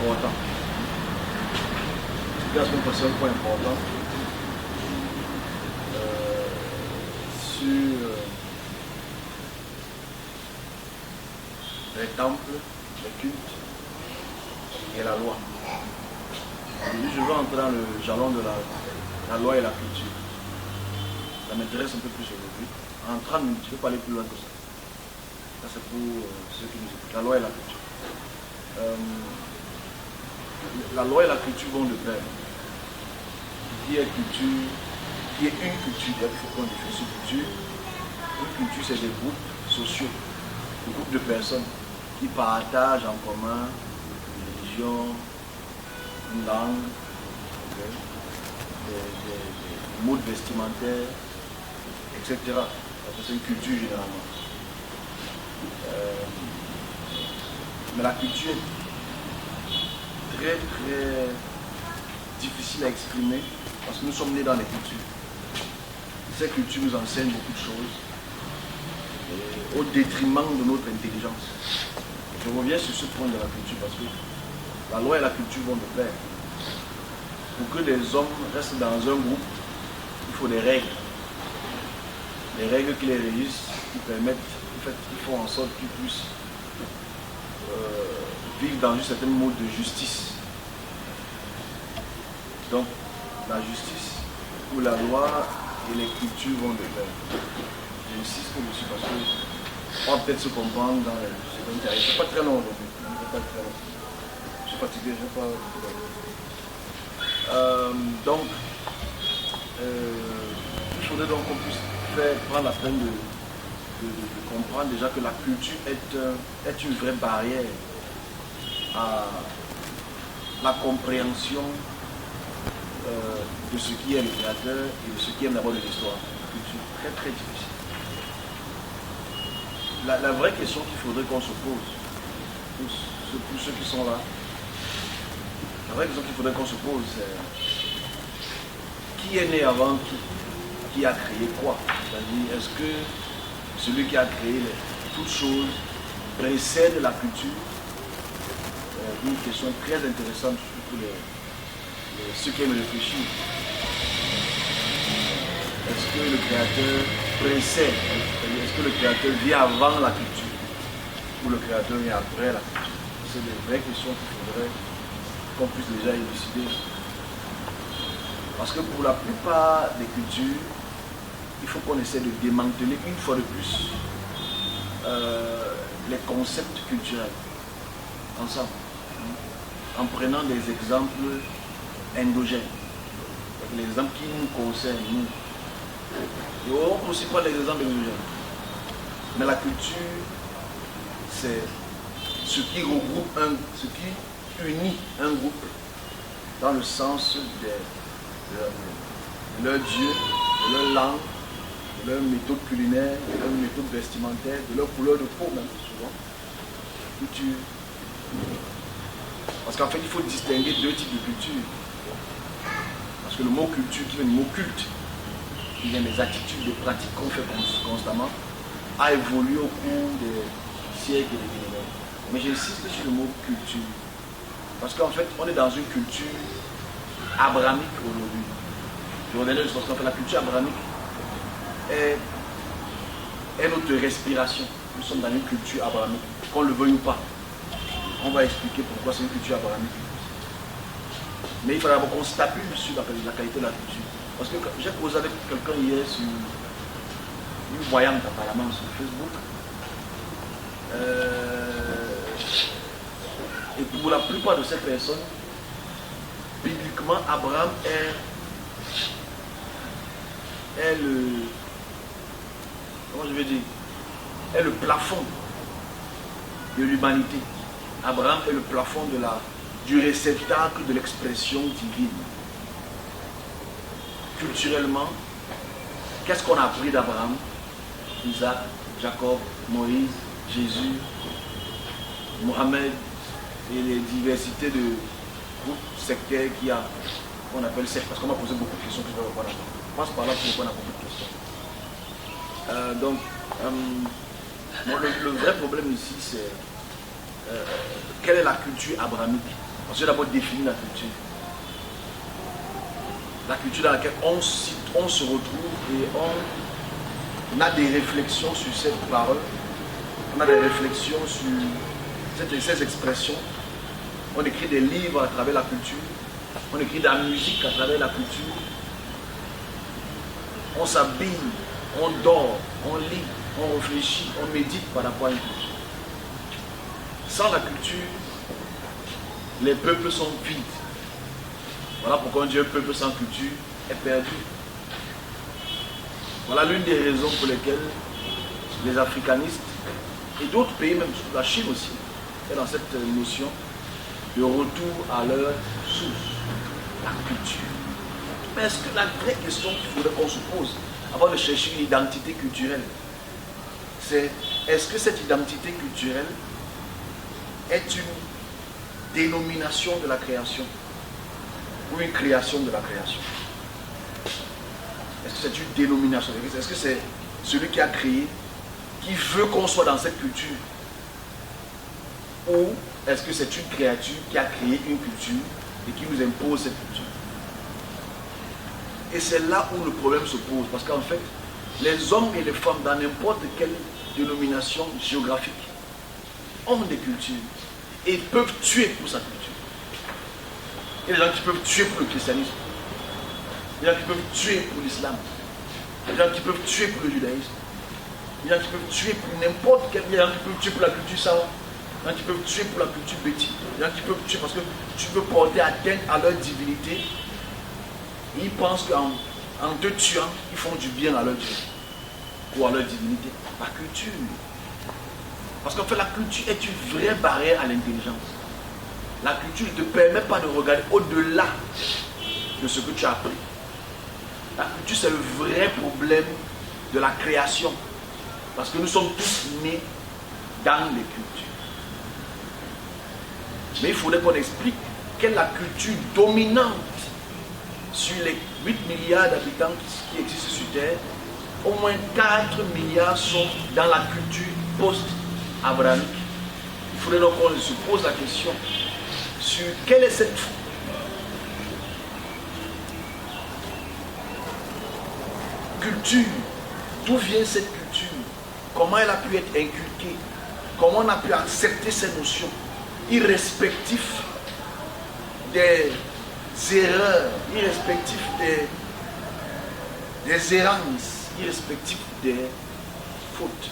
important. La semaine passée, un point important sur les temples, les cultes et la loi. Aujourd'hui, je veux entrer dans le jalon de la loi et la culture. Ça m'intéresse un peu plus aujourd'hui. En 30 minutes, je ne peux pas aller plus loin que ça. Ça, c'est pour ceux qui nous écoutent. La loi et la culture. La loi et la culture vont de pair. Qui est culture, qui est une culture, il faut qu'on définisse une culture. Une culture, c'est des groupes sociaux, des groupes de personnes qui partagent en commun une religion, une langue, des modes vestimentaires, etc. C'est une culture généralement. Mais la culture est très très difficile à exprimer parce que nous sommes nés dans les cultures. Ces cultures nous enseignent beaucoup de choses au détriment de notre intelligence. Je reviens sur ce point de la culture parce que la loi et la culture vont de pair. Pour que les hommes restent dans un groupe, il faut des règles. Les règles qui les régissent, qui permettent, en fait, qui font en sorte qu'ils puissent vivre dans un certain mode de justice. Donc, la justice ou la loi et les cultures vont de pair. J'insiste dessus parce que on va peut-être se comprendre dans les secondes carrières. C'est pas très long aujourd'hui. Je suis fatigué, je ne sais pas. Donc, il faudrait donc qu'on puisse prendre la peine de comprendre déjà que la culture est une vraie barrière à la compréhension de ce qui est le créateur et de ce qui est d'abord de l'histoire. Une culture très très difficile. La vraie question qu'il faudrait qu'on se pose, pour ceux qui sont là, la vraie question qu'il faudrait qu'on se pose, c'est qui est né avant qui a créé quoi? C'est-à-dire, est-ce que celui qui a créé toutes choses précède la culture? Une question très intéressante pour ceux qui aiment réfléchir. Est-ce que le créateur précède? Est-ce que le créateur vient avant la culture? Ou le créateur vient après la culture? C'est des vraies questions qu'il faudrait qu'on puisse déjà élucider. Parce que pour la plupart des cultures, il faut qu'on essaie de démanteler une fois de plus les concepts culturels ensemble, en prenant des exemples endogènes, les exemples qui nous concernent, nous. Et on ne peut aussi prendre les exemples endogènes. Mais la culture, c'est ce qui regroupe, ce qui unit un groupe dans le sens de leur Dieu, de leur langue, de leur méthode culinaire, de leur méthode vestimentaire, de leur couleur de peau même souvent. Culture. Parce qu'en fait, il faut distinguer deux types de culture. Parce que le mot culture, qui vient du mot culte, qui vient des attitudes, des pratiques qu'on fait constamment, a évolué au cours des siècles et des millénaires. Mais j'insiste sur le mot culture. Parce qu'en fait, on est dans une culture abrahamique aujourd'hui. Je reviens parce qu'en fait, la culture abrahamique est notre respiration. Nous sommes dans une culture abrahamique, qu'on le veuille ou pas. On va expliquer pourquoi c'est une culture abrahamique. Mais il faudra d'abord qu'on s'appuie sur la qualité de la culture. Parce que j'ai causé avec quelqu'un hier sur une voyante apparemment sur Facebook. Et pour la plupart de ces personnes, bibliquement, Abraham est le, comment je vais dire, est le plafond de l'humanité. Abraham est le plafond du réceptacle de l'expression divine. Culturellement, qu'est-ce qu'on a appris d'Abraham? Isaac, Jacob, Moïse, Jésus, Mohamed et les diversités de groupes sectaires qu'on appelle sectes, parce qu'on m'a posé beaucoup de questions que je vais répondre. Je passe par là pour répondre à beaucoup de questions. Le vrai problème ici, c'est quelle est la culture abrahamique? Parce que d'abord définir la culture. La culture dans laquelle on se retrouve et on a des réflexions sur cette parole, on a des réflexions sur ces expressions, on écrit des livres à travers la culture, on écrit de la musique à travers la culture, on s'habille, on dort, on lit, on réfléchit, on médite par rapport à une culture. Sans la culture, les peuples sont vides. Voilà pourquoi on dit un peuple sans culture est perdu. Voilà l'une des raisons pour lesquelles les africanistes et d'autres pays, même la Chine aussi, est dans cette notion de retour à leur source, la culture. Mais est-ce que la vraie question qu'il faudrait qu'on se pose avant de chercher une identité culturelle, c'est est-ce que cette identité culturelle est une dénomination de la création ou une création de la création? Est-ce que c'est une dénomination? Est-ce que c'est celui qui a créé, qui veut qu'on soit dans cette culture? Ou est-ce que c'est une créature qui a créé une culture et qui nous impose cette culture? Et c'est là où le problème se pose, parce qu'en fait, les hommes et les femmes dans n'importe quelle dénomination géographique ont des cultures et peuvent tuer pour sa culture. Il y a des gens qui peuvent tuer pour le christianisme. Il y a des gens qui peuvent tuer pour l'islam. Il y a des gens qui peuvent tuer pour le judaïsme. Il y a des gens qui peuvent tuer pour n'importe quel. Il y a des gens qui peuvent tuer pour la culture sawa. Il y a des gens qui peuvent tuer pour la culture béti. Il y a des gens qui peuvent tuer parce que tu peux porter atteinte à leur divinité. Et ils pensent qu'en te tuant, ils font du bien à leur Dieu ou à leur divinité. La culture. Parce qu'en fait, la culture est une vraie barrière à l'intelligence. La culture ne te permet pas de regarder au-delà de ce que tu as appris. La culture, c'est le vrai problème de la création. Parce que nous sommes tous nés dans les cultures. Mais il faudrait qu'on explique quelle est la culture dominante sur les 8 milliards d'habitants qui existent sur Terre. Au moins 4 milliards sont dans la culture post-abrahamique. Il faudrait donc qu'on se pose la question sur quelle est cette culture, d'où vient cette culture, comment elle a pu être inculquée, comment on a pu accepter ces notions, irrespectif des erreurs, irrespectif des errances, irrespectif des fautes.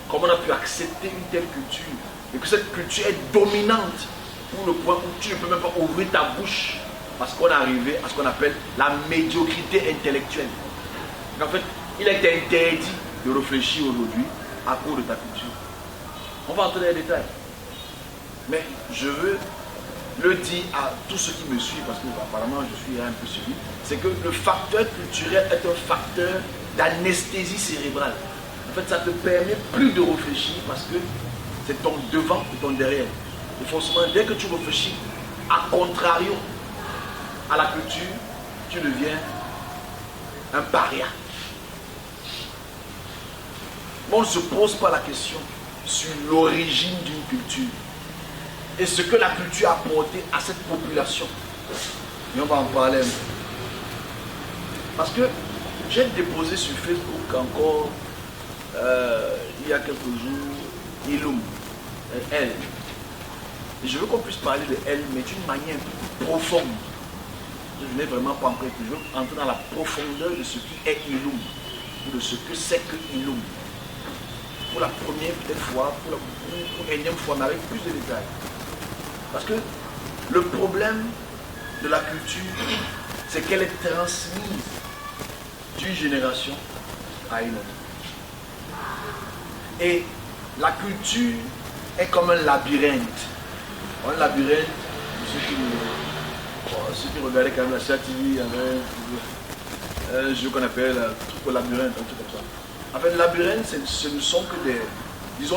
Comment on a pu accepter une telle culture et que cette culture est dominante pour le point où tu ne peux même pas ouvrir ta bouche parce qu'on est arrivé à ce qu'on appelle la médiocrité intellectuelle. En fait, il a été interdit de réfléchir aujourd'hui à cause de ta culture. On va entrer dans les détails. Mais je veux le dire à tous ceux qui me suivent, parce que apparemment je suis un peu suivi, c'est que le facteur culturel est un facteur d'anesthésie cérébrale. En fait, ça ne te permet plus de réfléchir parce que c'est ton devant et ton derrière. Et forcément, dès que tu réfléchis à contrario à la culture, tu deviens un paria. On ne se pose pas la question sur l'origine d'une culture et ce que la culture a apporté à cette population. Et on va en parler un peu. Parce que j'ai déposé sur Facebook encore il y a quelques jours Ilum, elle. Et je veux qu'on puisse parler de elle, mais d'une manière profonde. Je n'ai vraiment pas encore. Je veux entrer dans la profondeur de ce qui est Ilum, ou de ce que c'est que Ilum. Pour la première fois, pour l'énième fois, mais avec plus de détails. Parce que le problème de la culture, c'est qu'elle est transmise d'une génération à une autre. Et la culture est comme un labyrinthe. Un labyrinthe, ceux qui regardaient quand même la Chia TV, il y avait un jeu qu'on appelle truc au labyrinthe, un truc comme ça. En fait, le labyrinthe, ce ne sont que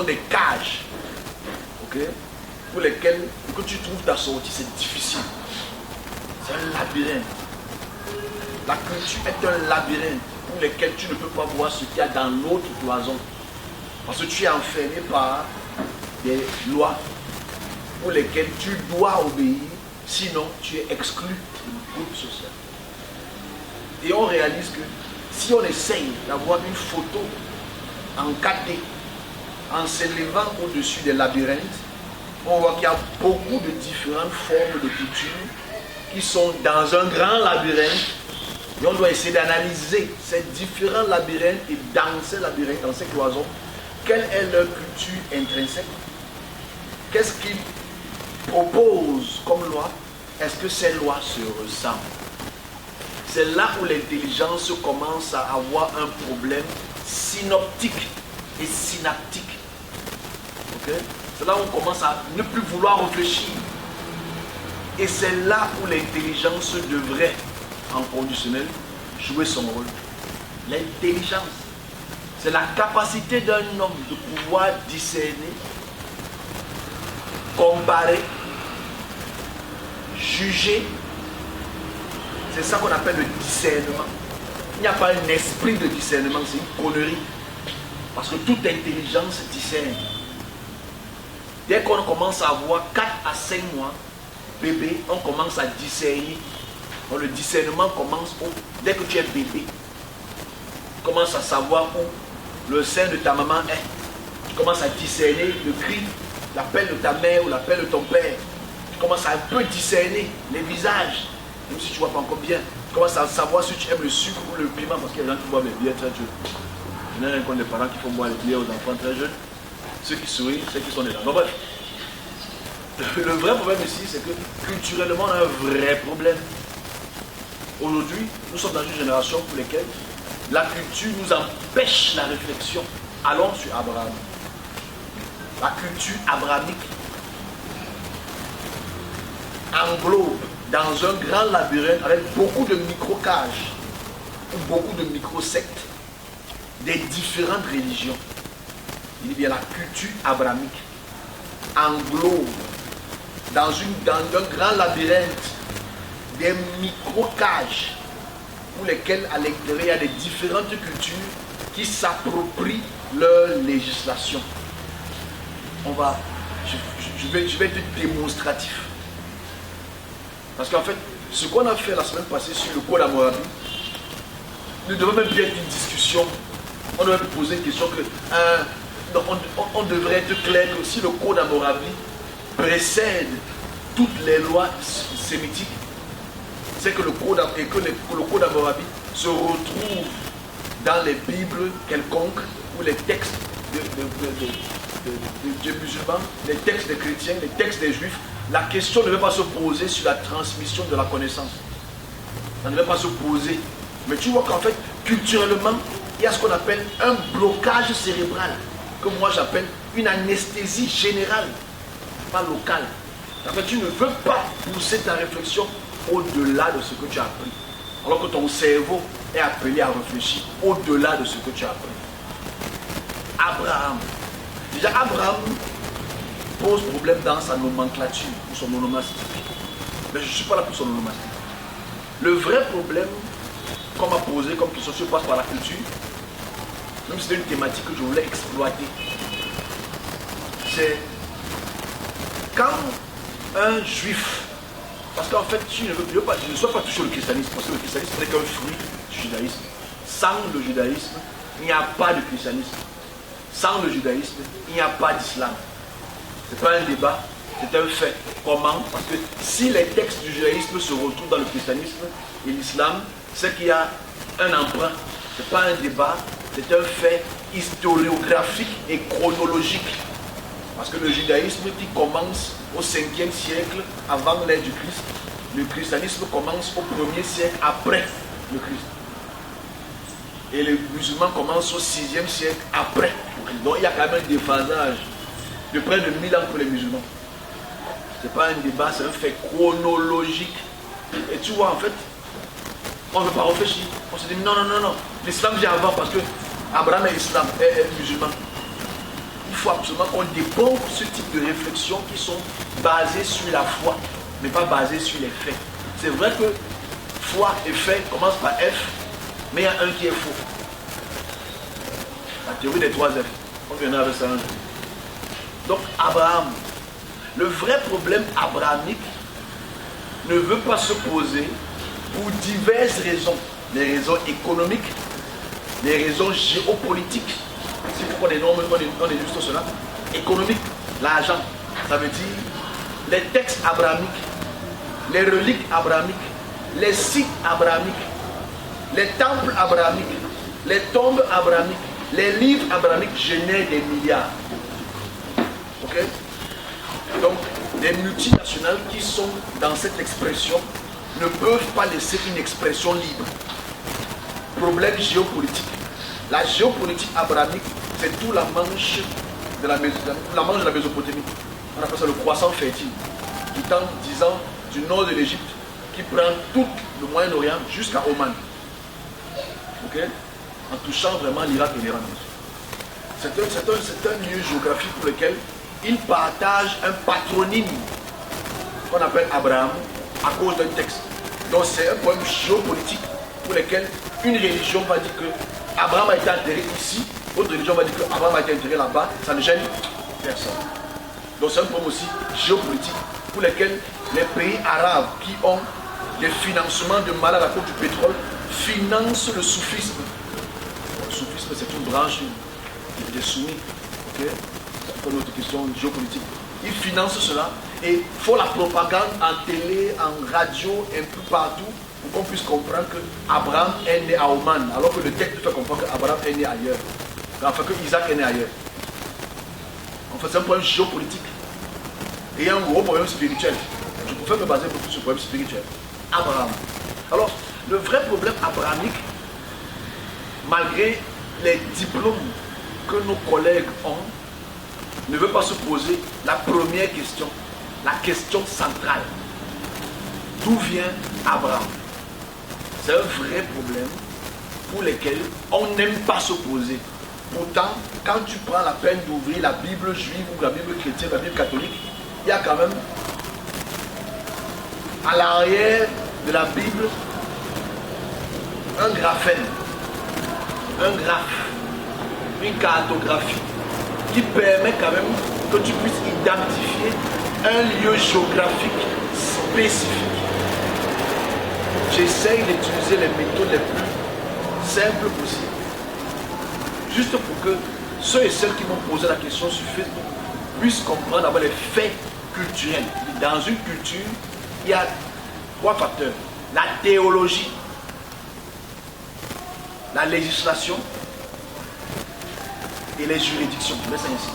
des cages, okay, pour lesquelles, pour que tu trouves ta sortie, c'est difficile. C'est un labyrinthe. La culture est un labyrinthe pour lequel tu ne peux pas voir ce qu'il y a dans l'autre cloison. Parce que tu es enfermé par des lois, pour lesquels tu dois obéir, sinon tu es exclu du groupe social. Et on réalise que si on essaye d'avoir une photo en 4D, en s'élevant au-dessus des labyrinthes, on voit qu'il y a beaucoup de différentes formes de coutumes qui sont dans un grand labyrinthe. Et on doit essayer d'analyser ces différents labyrinthes et dans ces labyrinthes, dans ces cloisons, quelle est leur culture intrinsèque? Qu'est-ce qu'ils proposent comme loi? Est-ce que ces lois se ressemblent? C'est là où l'intelligence commence à avoir un problème synoptique et synaptique. Okay? C'est là où on commence à ne plus vouloir réfléchir. Et c'est là où l'intelligence devrait, en conditionnel, jouer son rôle. L'intelligence, c'est la capacité d'un homme de pouvoir discerner, comparer, juger. C'est ça qu'on appelle le discernement. Il n'y a pas un esprit de discernement, c'est une connerie. Parce que toute intelligence discerne. Dès qu'on commence à avoir 4 à 5 mois, bébé, on commence à discerner. Donc le discernement commence dès que tu es bébé. Tu commences à savoir où le sein de ta maman est. Tu commences à discerner le cri, l'appel de ta mère ou l'appel de ton père. Tu commences à un peu discerner les visages. Même si tu ne vois pas encore bien, tu commences à savoir si tu aimes le sucre ou le piment, parce qu'il y a des gens qui boivent les bières très jeunes. Je n'ai rien contre les parents qui font boire les bières aux enfants très jeunes. Ceux qui sourient, ceux qui sont des gens. Donc bref, le vrai problème ici, c'est que culturellement, on a un vrai problème. Aujourd'hui, nous sommes dans une génération pour laquelle la culture nous empêche la réflexion. Allons sur Abraham. La culture abrahamique englobe dans un grand labyrinthe avec beaucoup de micro-cages ou beaucoup de micro-sectes des différentes religions. Il dit bien la culture abrahamique englobe dans un grand labyrinthe des micro-cages pour lesquels à l'intérieur il y a des différentes cultures qui s'approprient leur législation. Je vais être démonstratif. Parce qu'en fait, ce qu'on a fait la semaine passée sur le Code Hammurabi ne devrait même plus être une discussion. On devrait poser une question que on devrait être clair que si le Code Hammurabi précède toutes les lois sémitiques, c'est que le Code Hammurabi se retrouve dans les Bibles quelconques ou les textes des musulmans, les textes des chrétiens, les textes des juifs. La question ne devait pas se poser sur la transmission de la connaissance. Ça ne devait pas se poser. Mais tu vois qu'en fait, culturellement, il y a ce qu'on appelle un blocage cérébral, que moi j'appelle une anesthésie générale, pas locale. En fait, tu ne veux pas pousser ta réflexion au-delà de ce que tu as appris. Alors que ton cerveau est appelé à réfléchir au-delà de ce que tu as appris. Abraham. Déjà, Abraham pose problème dans sa nomenclature ou son onomastique. Mais je ne suis pas là pour son onomastique. Le vrai problème qu'on m'a posé comme question, se passe par la culture, même si c'était une thématique que je voulais exploiter. C'est quand un juif, parce qu'en fait, je ne souhaite pas toucher le christianisme, parce que le christianisme n'est qu'un fruit du judaïsme. Sans le judaïsme, il n'y a pas de christianisme. Sans le judaïsme, il n'y a pas d'islam. Ce n'est pas un débat, c'est un fait. Comment? Parce que si les textes du judaïsme se retrouvent dans le christianisme et l'islam, c'est qu'il y a un emprunt. Ce n'est pas un débat, c'est un fait historiographique et chronologique. Parce que le judaïsme qui commence au 5e siècle avant l'ère du Christ, le christianisme commence au 1er siècle après le Christ. Et les musulmans commencent au 6e siècle après. Donc il y a quand même un déphasage de près de 1000 ans pour les musulmans. Ce n'est pas un débat, c'est un fait chronologique. Et tu vois, en fait, on ne veut pas réfléchir. On se dit non. L'islam vient avant parce que Abraham est musulman. Il faut absolument qu'on déborde ce type de réflexions qui sont basées sur la foi, mais pas basées sur les faits. C'est vrai que foi et fait commencent par F, mais il y a un qui est faux. La théorie des 3 F. On viendra avec ça un jour. Donc Abraham, Le vrai problème abrahamique ne veut pas se poser pour diverses raisons. Les raisons économiques, les raisons géopolitiques. Si vous prenez les normes, on est juste cela. Économique, l'argent, ça veut dire les textes abrahamiques, les reliques abrahamiques, les sites abrahamiques, les temples abrahamiques, les tombes abrahamiques, les livres abrahamiques génèrent des milliards. Ok? Donc, les multinationales qui sont dans cette expression ne peuvent pas laisser une expression libre. Problème géopolitique. La géopolitique abrahamique, c'est tout la manche de la Mésopotamie. On appelle ça le croissant fertile, qui tend, disant, du nord de l'Égypte, qui prend tout le Moyen-Orient jusqu'à Oman. Ok? En touchant vraiment l'Irak et l'Iran. C'est un lieu géographique pour lequel il partage un patronyme qu'on appelle Abraham à cause d'un texte. Donc c'est un problème géopolitique pour lequel une religion va dire que Abraham a été enterré ici, autre religion va dire que Abraham a été enterré là-bas, ça ne gêne personne. Donc c'est un problème aussi géopolitique pour lequel les pays arabes qui ont des financements de malades à cause du pétrole financent le soufisme. Le soufisme, c'est une branche des soumis. Okay? C'est une autre question géopolitique. Ils financent cela et font la propagande en télé, en radio, un peu partout pour qu'on puisse comprendre qu'Abraham est né à Oman, alors que le texte fait comprendre qu'Abraham est né ailleurs. Enfin, que Isaac est né ailleurs. En fait, c'est un problème géopolitique. Et il y a un gros problème spirituel. Je préfère me baser beaucoup sur le problème spirituel. Abraham. Alors, le vrai problème abrahamique, malgré les diplômes que nos collègues ont, ne veut pas se poser la première question, la question centrale. D'où vient Abraham? C'est un vrai problème pour lequel on n'aime pas se poser. Pourtant, quand tu prends la peine d'ouvrir la Bible juive ou la Bible chrétienne, la Bible catholique, il y a quand même à l'arrière de la Bible un graphème, un graphe, une cartographie qui permet quand même que tu puisses identifier un lieu géographique spécifique. J'essaye d'utiliser les méthodes les plus simples possibles. Juste pour que ceux et celles qui m'ont posé la question sur Facebook puissent comprendre d'abord les faits culturels. Dans une culture, il y a 3 facteurs. La théologie, la législation et les juridictions. Je mets ça ici.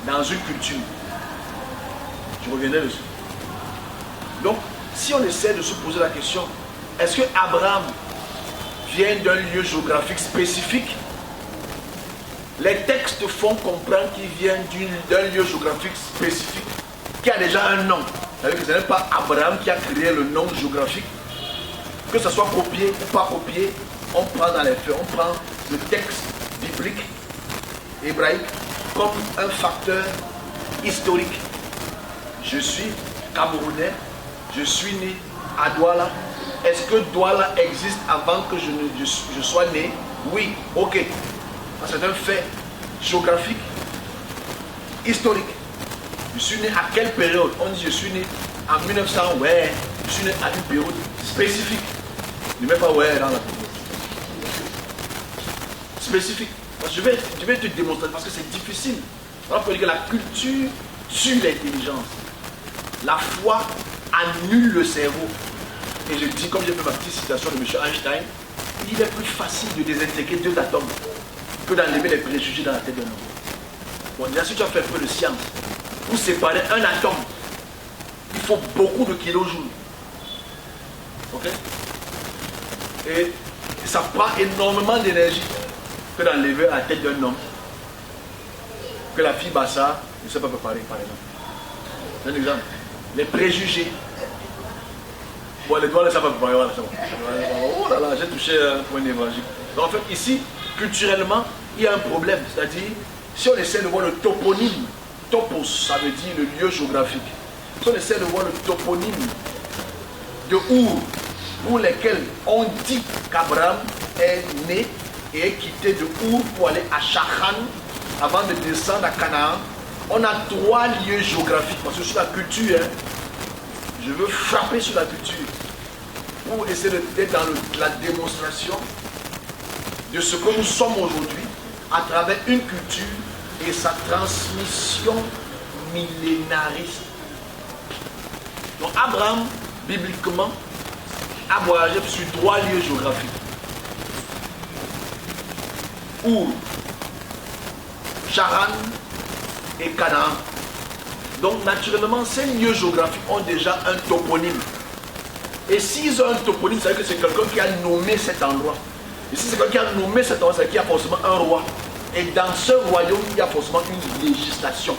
Dans une culture. Je reviendrai dessus. Donc, si on essaie de se poser la question, est-ce que Abraham vient d'un lieu géographique spécifique? Les textes font comprendre qu'il vient d'un lieu géographique spécifique qui a déjà un nom. C'est-à-dire que ce n'est pas Abraham qui a créé le nom géographique. Que ce soit copié ou pas copié, on prend dans les faits, on prend le texte biblique hébraïque comme un facteur historique. Je suis Camerounais, je suis né à Douala. Est-ce que Douala existe avant que je sois né? Oui, ok. C'est un fait géographique, historique. Je suis né à quelle période? On dit je suis né en 1900, ouais. Je suis né à une période spécifique. Ne mets pas ouais dans la période. Spécifique. Je vais te démontrer parce que c'est difficile. On peut dire que la culture tue l'intelligence. La foi annule le cerveau. Et je dis, comme j'ai fait ma petite citation de M. Einstein, il est plus facile de désintégrer 2 atomes que d'enlever les préjugés dans la tête d'un homme. Bon, déjà, si tu as fait un peu de science, pour séparer un atome, il faut beaucoup de kilojoules. Ok? Et ça prend énormément d'énergie que d'enlever la tête d'un homme. Que la fille Bassa ne sait pas préparer, par exemple. C'est un exemple. Les préjugés. Bon, les doigts ne savent pas préparer. Voilà, c'est bon. Oh là là, j'ai touché un point névralgique. Donc en fait, ici, culturellement, il y a un problème. C'est-à-dire, si on essaie de voir le toponyme, topos, ça veut dire le lieu géographique. Si on essaie de voir le toponyme de Our, pour lesquels on dit qu'Abraham est né et est quitté de Our pour aller à Shachan avant de descendre à Canaan, On a 3 lieux géographiques, parce que sur la culture, hein, je veux frapper sur la culture pour essayer d'être dans la démonstration de ce que nous sommes aujourd'hui à travers une culture et sa transmission millénariste. Donc Abraham, bibliquement, a voyagé sur 3 lieux géographiques. Our, Charan et Canaan. Donc naturellement, ces lieux géographiques ont déjà un toponyme. Et s'ils ont un toponyme, ça veut dire que c'est quelqu'un qui a nommé cet endroit. Et si c'est quelqu'un qui a nommé cet endroit, c'est qu'il y a forcément un roi. Et dans ce royaume, il y a forcément une législation.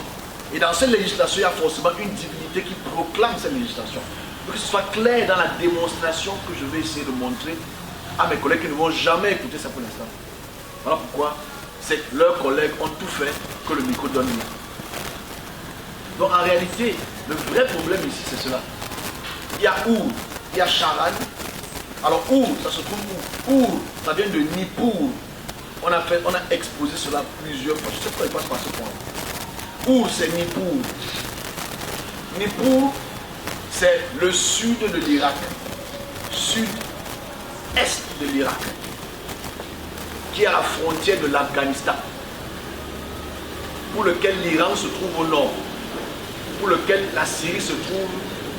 Et dans cette législation, il y a forcément une divinité qui proclame cette législation. Pour que ce soit clair dans la démonstration que je vais essayer de montrer à mes collègues qui ne vont jamais écouter ça pour l'instant. Voilà pourquoi leurs collègues ont tout fait que le micro donne rien. Donc en réalité, le vrai problème ici, c'est cela. Il y a Our, il y a Charan. Alors Our, ça se trouve où? Our, ça vient de Nippur. On a exposé cela plusieurs fois. Je ne sais pas, il passe par ce point. Our, c'est Nippur. Nippur, c'est le sud de l'Irak. Sud-est de l'Irak. Qui est à la frontière de l'Afghanistan. Pour lequel l'Iran se trouve au nord. Pour lequel la Syrie se trouve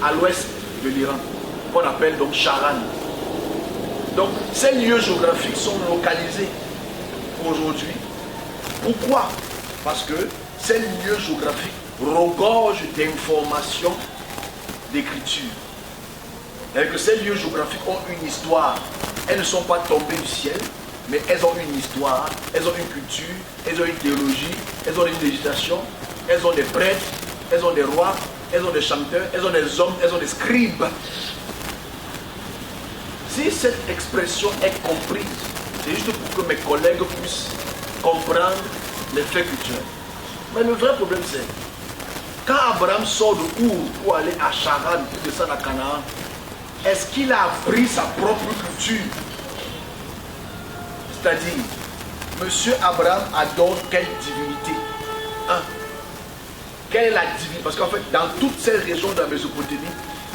à l'ouest de l'Iran. Qu'on appelle donc Charan. Donc ces lieux géographiques sont localisés aujourd'hui. Pourquoi? Parce que ces lieux géographiques regorgent d'informations d'écriture. Et que ces lieux géographiques ont une histoire. Elles ne sont pas tombées du ciel, mais elles ont une histoire, elles ont une culture, elles ont une théologie, elles ont une législation, elles ont des prêtres, elles ont des rois, elles ont des chanteurs, elles ont des hommes, elles ont des scribes. Si cette expression est comprise, c'est juste pour que mes collègues puissent comprendre les faits culturels. Mais le vrai problème c'est, quand Abraham sort de Our pour aller à Charan, pour descendre à Canaan, est-ce qu'il a appris sa propre culture? C'est-à-dire, Monsieur Abraham adore quelle divinité? Quelle est la divinité? Parce qu'en fait, dans toutes ces régions de la Mésopotamie,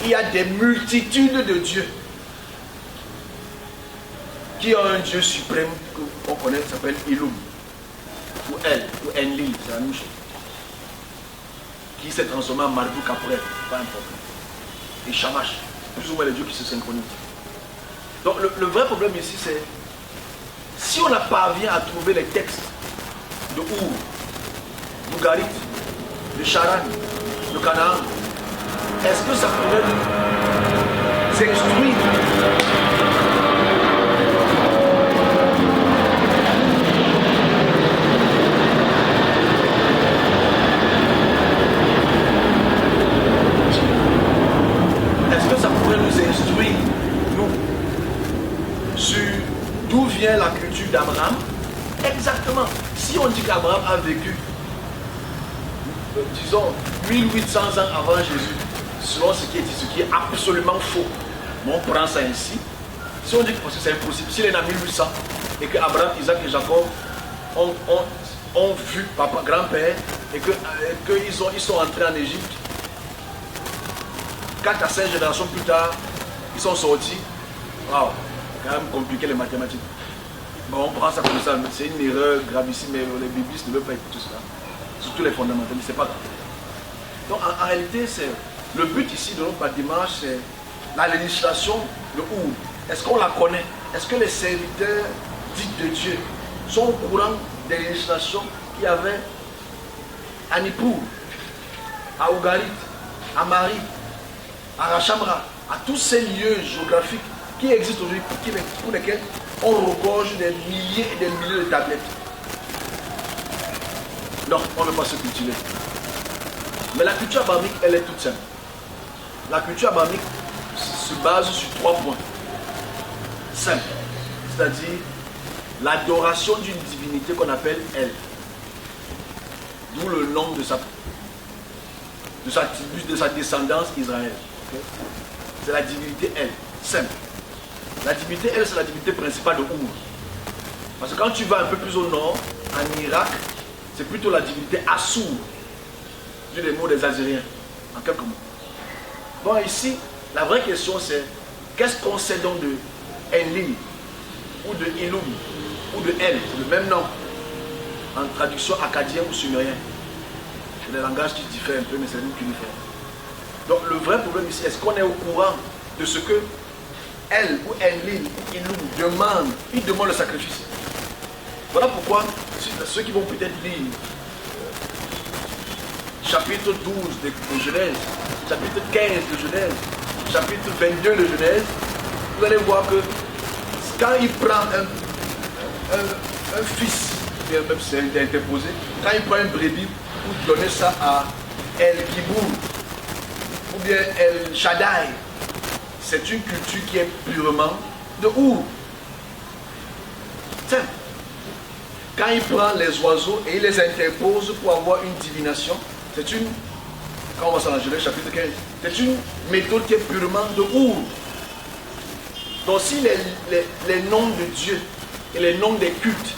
il y a des multitudes de dieux qui ont un dieu suprême qu'on connaît, qui s'appelle Ilum, ou El, ou Enlil, c'est la même chose, qui s'est transformé en Marduk après, pas importe, et Shamash, plus ou moins les dieux qui se synchronisent. Donc le vrai problème ici c'est, si on parvient à trouver les textes de Our, d'Ugarit, de Charan, de Canaan, est-ce que ça pourrait nous instruire? Est-ce que ça pourrait nous instruire, nous, sur d'où vient la culture d'Abraham? Exactement. Si on dit qu'Abraham a vécu, disons, 1800 ans avant Jésus, selon ce qui est dit, ce qui est absolument faux, mais on prend ça ainsi. Si on dit que c'est impossible, s'il est né en 1800 et que Abraham, Isaac et Jacob ont vu papa, grand-père, et qu'ils sont entrés en Égypte, 4 à 5 générations plus tard, ils sont sortis. Waouh, c'est quand même compliqué les mathématiques. Bon, on prend ça comme ça, c'est une erreur gravissime, mais les biblistes ne veulent pas écouter cela. Surtout les fondamentalistes, c'est pas grave. Donc en réalité, c'est le but ici de notre démarche, c'est la législation de Our. Est-ce qu'on la connaît? Est-ce que les serviteurs dits de Dieu sont au courant des législations qu'il y avait à Nippur, à Ugarit, à Mari, à Rachamra, à tous ces lieux géographiques qui existent aujourd'hui, pour lesquels on regorge des milliers et des milliers de tablettes? Non, on ne veut pas se cultiver. Mais la culture abrahamique, elle est toute simple. La culture abrahamique se base sur 3 points. Simple. C'est-à-dire l'adoration d'une divinité qu'on appelle Elle. D'où le nom de sa tribu, de sa descendance Israël. Okay? C'est la divinité Elle. Simple. La divinité Elle, c'est la divinité principale de Our. Parce que quand tu vas un peu plus au nord, en Irak, c'est plutôt la divinité Assur du les mots des Azériens, en quelques mots. Bon, ici, la vraie question c'est, qu'est-ce qu'on sait donc de Enlil, ou de Ilum, ou de El, c'est le même nom, en traduction acadien ou sumérien. C'est des langages qui diffèrent un peu, mais c'est nous qui nous faisons. Donc le vrai problème ici, est-ce qu'on est au courant de ce que El, ou Enlil, ou Ilum demande? Il demande le sacrifice. Voilà pourquoi, ceux qui vont peut-être lire chapitre 12 de Genèse, chapitre 15 de Genèse, chapitre 22 de Genèse, vous allez voir que quand il prend un fils, même si c'est interposé, quand il prend un brebis pour donner ça à El Kibour, ou bien El Shaddai, c'est une culture qui est purement de Our. Tiens, quand il prend les oiseaux et il les interpose pour avoir une divination, c'est une, quand on va dans Genèse chapitre 15, c'est une méthode qui est purement de Our. Donc si les noms de Dieu et les noms des cultes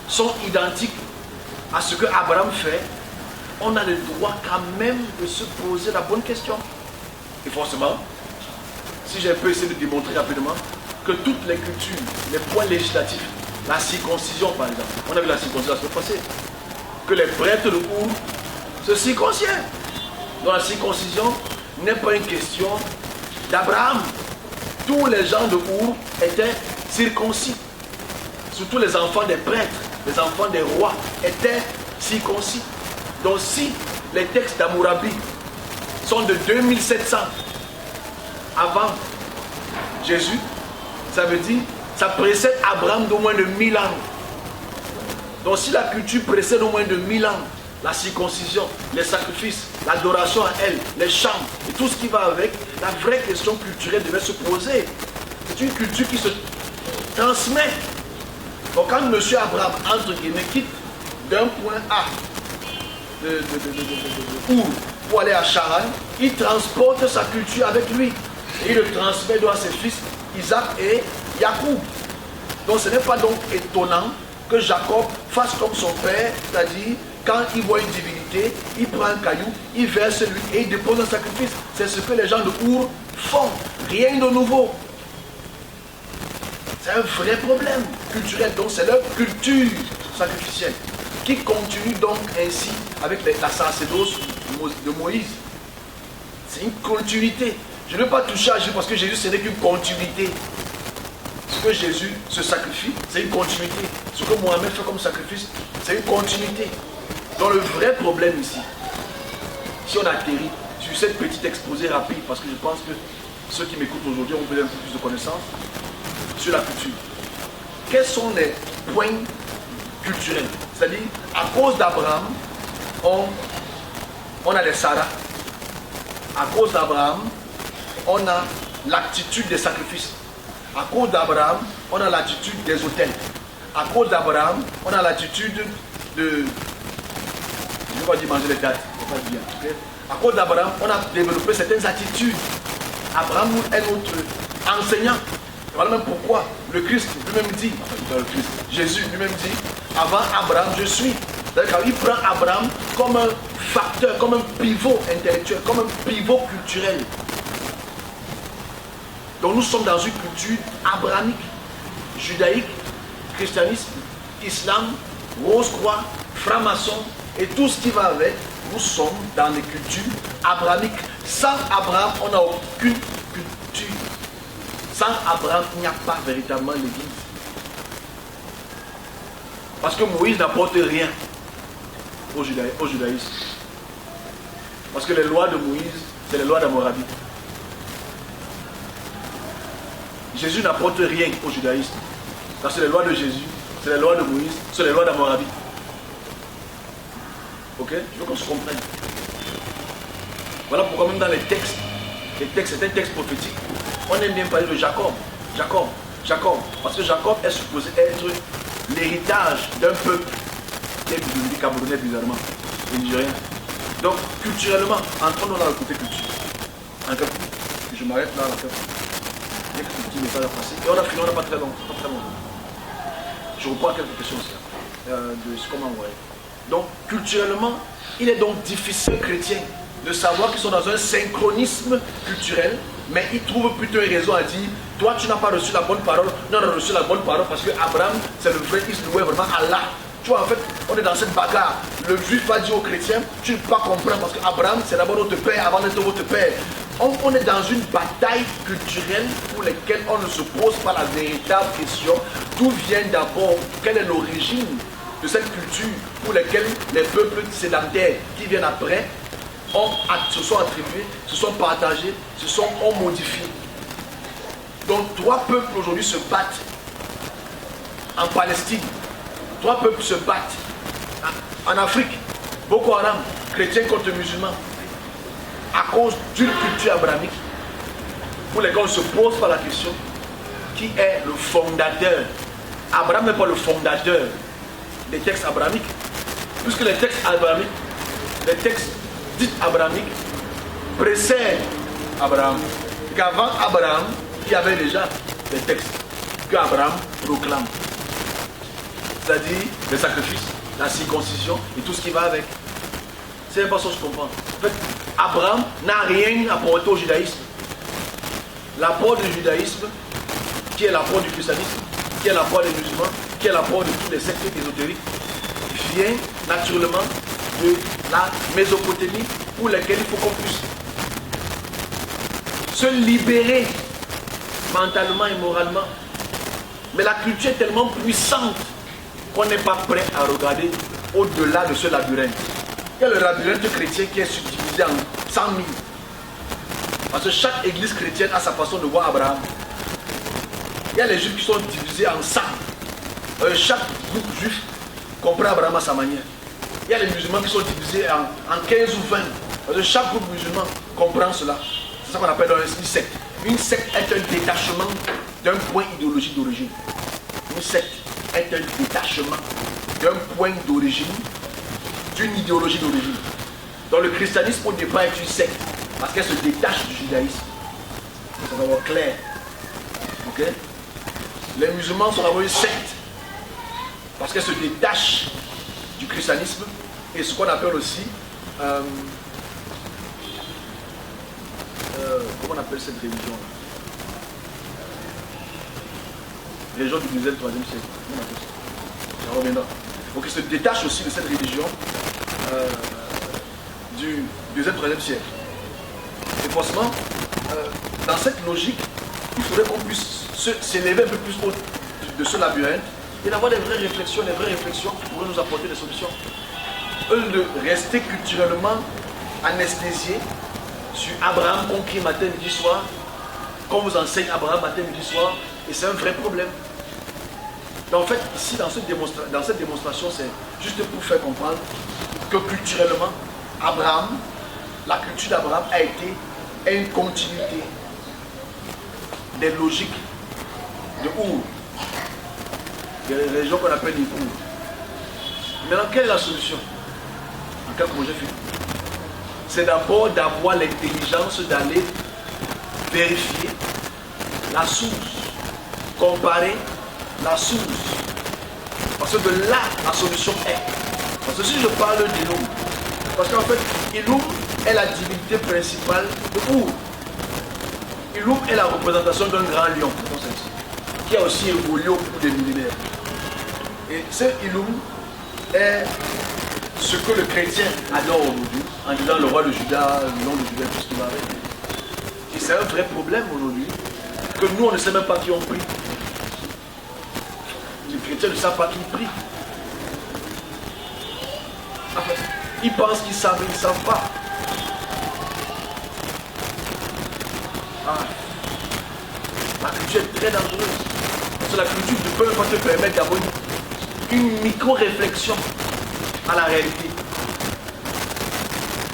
sont identiques à ce que Abraham fait, on a le droit quand même de se poser la bonne question. Et forcément, si j'ai pu essayer de démontrer rapidement que toutes les cultures, les points législatifs, la circoncision par exemple, on a vu la circoncision la semaine passée, que les prêtres de Our se circoncient. Donc la circoncision n'est pas une question d'Abraham. Tous les gens de Our étaient circoncis. Surtout les enfants des prêtres, les enfants des rois étaient circoncis. Donc si les textes d'Hammurabi sont de 2700 avant Jésus, ça veut dire ça précède Abraham d'au moins de 1000 ans. Donc si la culture précède au moins de 1000 ans, la circoncision, les sacrifices, l'adoration à elle, les chants et tout ce qui va avec, la vraie question culturelle devait se poser. C'est une culture qui se transmet. Donc quand M. Abraham, entre guillemets, quitte d'un point A de Our pour aller à Charan, il transporte sa culture avec lui. Et il le transmet à ses fils Isaac et Jacob. Donc ce n'est pas donc étonnant que Jacob fasse comme son père, c'est-à-dire quand il voit une divinité, il prend un caillou, il verse lui et il dépose un sacrifice. C'est ce que les gens de Our font. Rien de nouveau. C'est un vrai problème culturel. Donc c'est leur culture sacrificielle qui continue donc ainsi avec la sacerdoce de Moïse. C'est une continuité. Je ne veux pas toucher à Jésus parce que Jésus ce n'est qu'une continuité. Ce que Jésus se sacrifie, c'est une continuité. Ce que Mohamed fait comme sacrifice, c'est une continuité. Donc le vrai problème ici, si on atterrit sur cette petite exposé rapide, parce que je pense que ceux qui m'écoutent aujourd'hui ont besoin un peu plus de connaissances sur la culture. Quels sont les points culturels? C'est-à-dire, à cause d'Abraham, on a les Sarah. À cause d'Abraham, on a l'attitude des sacrifices. À cause d'Abraham, on a l'attitude des hôtels. À cause d'Abraham, on a l'attitude de... Je ne vais pas dire manger les dates. Okay? À cause d'Abraham, on a développé certaines attitudes. Abraham est notre enseignant. Voilà même pourquoi le Christ lui-même dit, Jésus lui-même dit, avant Abraham, je suis. C'est-à-dire qu'il prend Abraham comme un facteur, comme un pivot intellectuel, comme un pivot culturel. Donc nous sommes dans une culture abrahamique, judaïque, christianisme, islam, rose-croix, franc-maçon et tout ce qui va avec. Nous sommes dans les cultures abrahamiques. Sans Abraham, on n'a aucune culture. Sans Abraham, il n'y a pas véritablement l'église. Parce que Moïse n'apporte rien au judaïsme. Parce que les lois de Moïse, c'est les lois d'Hammurabi. Jésus n'apporte rien au judaïsme. Parce que les lois de Jésus, c'est les lois de Moïse, c'est les lois d'Hammurabi. Ok? Je veux qu'on se comprenne. Voilà pourquoi même dans les textes, c'est un texte prophétique. On aime bien parler de Jacob. Parce que Jacob est supposé être l'héritage d'un peuple qui est devenu camerounais bizarrement, et nigérien. Donc, culturellement, entrons-nous dans le côté culture. Je m'arrête là, il y a quelques petits messages à passer. Et on a fini, on n'a pas très long. Je reprends quelques questions aussi. De comment on voit. Donc, culturellement, il est donc difficile, chrétien, de savoir qu'ils sont dans un synchronisme culturel, mais ils trouvent plutôt une raison à dire, toi, tu n'as pas reçu la bonne parole, nous, on a reçu la bonne parole parce que Abraham, c'est le vrai, il se louait vraiment Allah. Tu vois, en fait, on est dans cette bagarre. Le juif va dire aux chrétiens, tu ne peux pas comprendre parce qu'Abraham, c'est d'abord notre père avant d'être votre père. On est dans une bataille culturelle pour laquelle on ne se pose pas la véritable question d'où vient d'abord, quelle est l'origine de cette culture pour laquelle les peuples sédentaires qui viennent après se sont attribués, se sont partagés, ont modifié. Donc 3 peuples aujourd'hui se battent en Palestine. 3 peuples se battent en Afrique. Boko Haram, chrétiens contre musulmans. À cause d'une culture abrahamique pour laquelle on ne se pose pas la question qui est le fondateur. Abraham n'est pas le fondateur des textes abrahamiques. Puisque les textes abrahamiques, les textes dits abrahamiques précèdent Abraham. Qu'avant Abraham, il y avait déjà des textes que Abraham proclame. C'est-à-dire les sacrifices, la circoncision et tout ce qui va avec. C'est pas ça que je comprends. En fait, Abraham n'a rien apporté au judaïsme. L'apport du judaïsme, qui est l'apport du christianisme, qui est l'apport des musulmans, qui est l'apport de tous les sectes ésotériques, vient naturellement de la Mésopotamie pour laquelle il faut qu'on puisse se libérer mentalement et moralement. Mais la culture est tellement puissante qu'on n'est pas prêt à regarder au-delà de ce labyrinthe. Il y a le labyrinthe chrétien qui est subdivisé en 100 000. Parce que chaque église chrétienne a sa façon de voir Abraham. Il y a les juifs qui sont divisés en 100. Chaque groupe juif comprend Abraham à sa manière. Il y a les musulmans qui sont divisés en 15 ou 20. Parce que chaque groupe musulman comprend cela. C'est ça qu'on appelle une secte. Une secte est un détachement d'un point idéologique d'origine. Une secte est un détachement d'un point d'origine, d'une idéologie d'origine. Donc le christianisme au départ est une secte parce qu'elle se détache du judaïsme. Ça va être clair. Ok? Les musulmans sont d'abord une secte parce qu'elle se détache du christianisme et ce qu'on appelle aussi comment on appelle cette religion là? Religion du 2e, 3e siècle. Comment on appelle ça? Ça reviendra. Donc il se détache aussi de cette religion du 2e, 3e siècle. Et forcément, dans cette logique, il faudrait qu'on puisse s'élever un peu plus haut de ce labyrinthe et d'avoir des vraies réflexions qui pourraient nous apporter des solutions. Eux de rester culturellement anesthésiés sur Abraham conquis matin, midi, soir, qu'on vous enseigne Abraham matin, midi, soir, et c'est un vrai problème. Donc en fait, ici, dans cette démonstration, c'est juste pour faire comprendre que culturellement, Abraham, la culture d'Abraham a été une continuité des logiques de Our, des régions qu'on appelle les Our. Maintenant, quelle est la solution? En quel projet fait? C'est d'abord d'avoir l'intelligence d'aller vérifier la source, comparer la source. Parce que de là, la solution est. Parce que si je parle d'Ilum, parce qu'en fait, Ilum est la divinité principale de Our. Ilum est la représentation d'un grand lion, qui a aussi évolué au cours des millénaires. Et ce Ilum est ce que le chrétien adore aujourd'hui, en disant le roi de Juda, le nom de Juda, tout ce qui va avec. Et c'est un vrai problème aujourd'hui, que nous on ne sait même pas qui ont pris. Les chrétiens ne savent pas qui prie. Enfin, ils pensent qu'ils savent, mais ils ne savent pas. La culture est très dangereuse. Parce que la culture ne peut pas te permettre d'avoir une micro-réflexion à la réalité.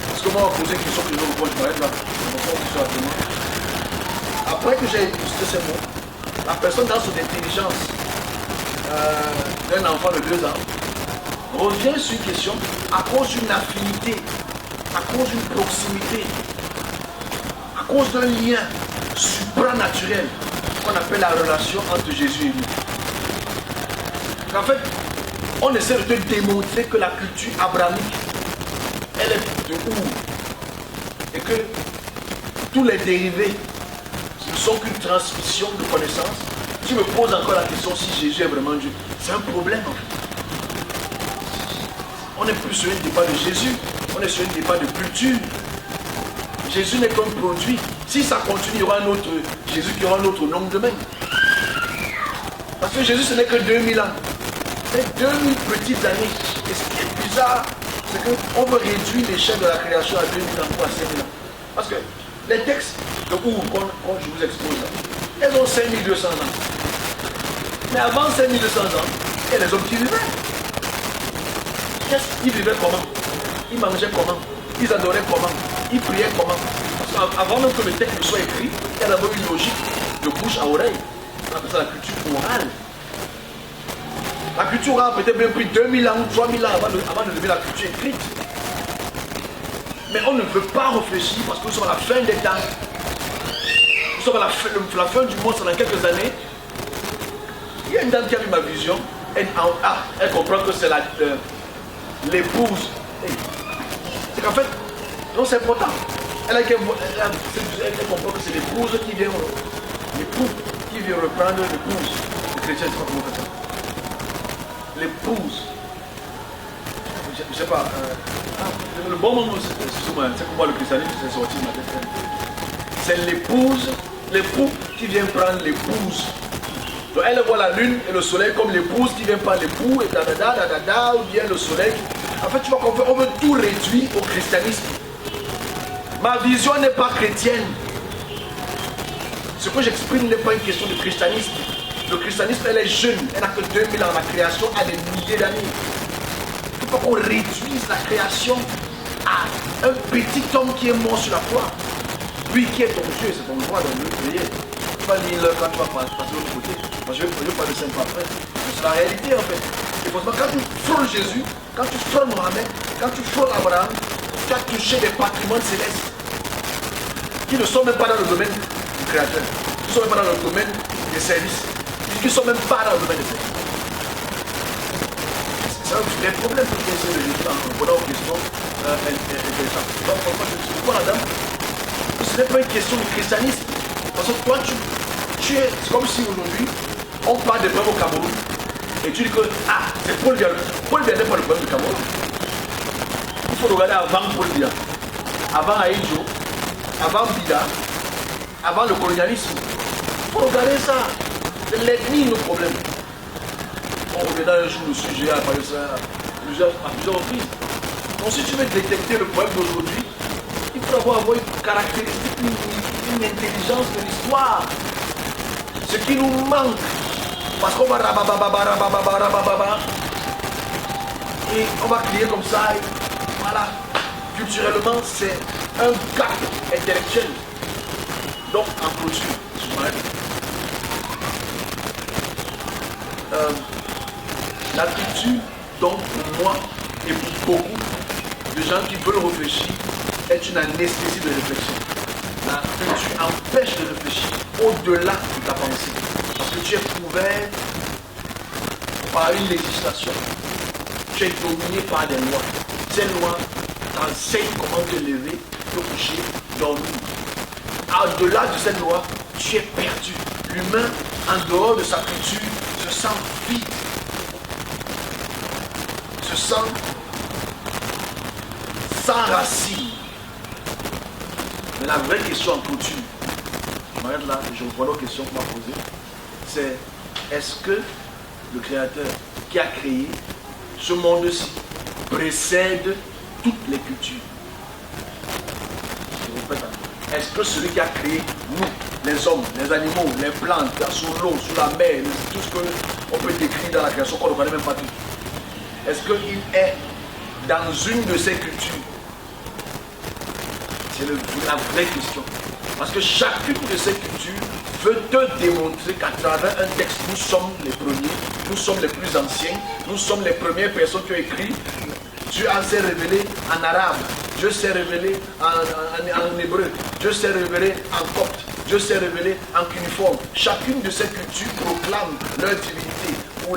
Parce que moi, on va poser une question que je m'arrête là. Après que j'ai écouté ces mots, la personne dans son intelligence d'un enfant de 2 ans revient sur une question à cause d'une affinité, à cause d'une proximité, à cause d'un lien supranaturel qu'on appelle la relation entre Jésus et nous. En fait, On essaie de te démontrer que la culture abrahamique, elle est de où? Et que tous les dérivés ne sont qu'une transmission de connaissances. Tu me poses encore la question si Jésus est vraiment Dieu. C'est un problème en fait. On n'est plus sur un débat de Jésus, on est sur un débat de culture. Jésus n'est qu'un produit. Si ça continue, il y aura un autre Jésus qui aura un autre nom demain. Parce que Jésus, ce n'est que 2000 ans. C'est 2000 petites années. Et ce qui est bizarre, c'est qu'on veut réduire l'échelle de la création à 2000 ans ou à 5000 ans. Parce que les textes de où, quand je vous expose là, elles ont 5200 ans. Mais avant 5200 ans, il y a les hommes qui vivaient. Ils vivaient comment? Ils mangeaient comment? Ils adoraient comment? Ils priaient comment? Parce qu'avant même que le texte soit écrit, il y a d'abord une logique de bouche à oreille. On appelle ça la culture orale. La culture orale a peut-être bien pris 2000 ans ou 3000 ans avant de devenir la culture écrite. Mais on ne veut pas réfléchir parce que nous sommes à la fin des temps. Nous sommes à la fin du monde, c'est dans quelques années. Il y a une dame qui a vu ma vision. Elle comprend que c'est l'épouse. C'est qu'en fait, non, c'est important. Elle comprend que c'est l'épouse qui vient, l'époux qui vient reprendre l'épouse. Le chrétien, c'est pas comment on fait ça. L'épouse. Je ne sais pas. Le bon moment, c'est comment le christianisme s'est sorti de ma tête. C'est l'épouse, l'époux qui vient prendre l'épouse. Donc elle voit la lune et le soleil comme l'épouse qui vient prendre l'époux et ou bien le soleil. En fait, tu vois qu'on veut tout réduire au christianisme. Ma vision n'est pas chrétienne. Ce que j'exprime n'est pas une question de christianisme. Le christianisme, elle est jeune. Elle n'a que 2000 ans. La création a des milliers d'années. Il faut qu'on réduise la création à un petit homme qui est mort sur la croix. Lui qui est ton Dieu, c'est ton droit dans le prier. Tu vas lire quand tu vas passer de l'autre côté. Moi, je vais pas de saint après. C'est la réalité en fait. Et pour ça, quand tu frôles Jésus, quand tu frôles Mohamed, quand tu frôles Abraham, tu as touché des patrimoines célestes qui ne sont même pas dans le domaine du Créateur, qui ne sont même pas dans le domaine des services, qui ne sont même pas dans le domaine des services. C'est un vrai problème que je vais essayer de résoudre en répondant aux questions intéressantes. Donc, pourquoi je dis quoi, madame? Ce n'est pas une question de christianisme. Parce que toi, tu es. C'est comme si aujourd'hui, on parle des problèmes au Cameroun. Et tu dis que, c'est Paul Biya. Paul Biya n'est pas le problème du Cameroun. Il faut regarder avant Paul Biya, avant Aïdjo, avant Bida, avant le colonialisme. Il faut regarder ça. C'est l'ethnie nos problèmes. On reviendra un jour le sujet à parler de ça à plusieurs reprises. Donc si tu veux détecter le problème d'aujourd'hui, il faut avoir une caractéristique, une intelligence de l'histoire. Ce qui nous manque. Parce qu'on va rabababa, et on va crier comme ça. Et voilà. Culturellement, c'est un gap intellectuel. Donc, en clôture, je m'arrête. La culture, donc pour moi et pour beaucoup de gens qui veulent réfléchir, est une anesthésie de réflexion. La culture empêche de réfléchir au-delà de ta pensée. Parce que tu es couvert par une législation. Tu es dominé par des lois. Ces lois t'enseignent comment te lever, te coucher, dormir. Au-delà de cette loi, tu es perdu. L'humain, en dehors de sa culture, se sent vide. Se sent sans racine. Mais la vraie question en culture, je m'arrête là et je reprends l'autre question qu'on m'a posée, c'est est-ce que le Créateur qui a créé ce monde-ci précède toutes les cultures? Je répète, est-ce que celui qui a créé nous, les hommes, les animaux, les plantes, sous l'eau, sous la mer, tout ce qu'on peut décrire dans la création, qu'on ne connaît même pas tout, est-ce qu'il est dans une de ces cultures? C'est la vraie question. Parce que chacune de ces cultures veut te démontrer qu'à travers un texte, nous sommes les premiers, nous sommes les plus anciens, nous sommes les premières personnes qui ont écrit. Dieu s'est révélé en arabe, Dieu s'est révélé en hébreu, Dieu s'est révélé en copte, Dieu s'est révélé en cuniforme. Chacune de ces cultures proclame leur divinité ou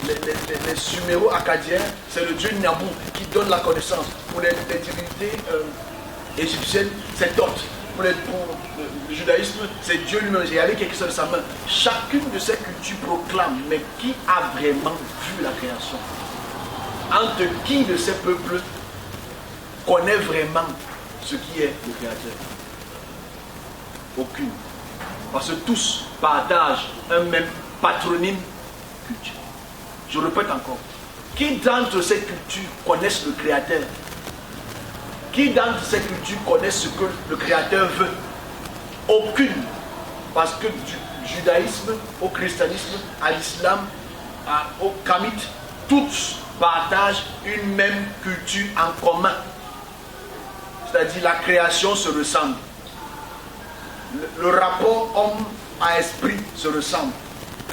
les Suméro-Acadiens, c'est le dieu Nabu qui donne la connaissance. Pour les divinités égyptiennes, c'est Thoth. Pour le judaïsme, c'est Dieu lui-même. J'ai regardé quelque chose de sa main. Chacune de ces cultures proclame, mais qui a vraiment vu la création? Entre qui de ces peuples connaît vraiment ce qui est le Créateur? Aucune. Parce que tous partagent un même patronyme culture. Je répète encore. Qui d'entre ces cultures connaissent le Créateur? Qui d'entre ces cultures connaissent ce que le Créateur veut? Aucune. Parce que du judaïsme au christianisme, à l'islam, au kamite, tous partagent une même culture en commun. C'est-à-dire la création se ressemble. Le rapport homme à esprit se ressemble.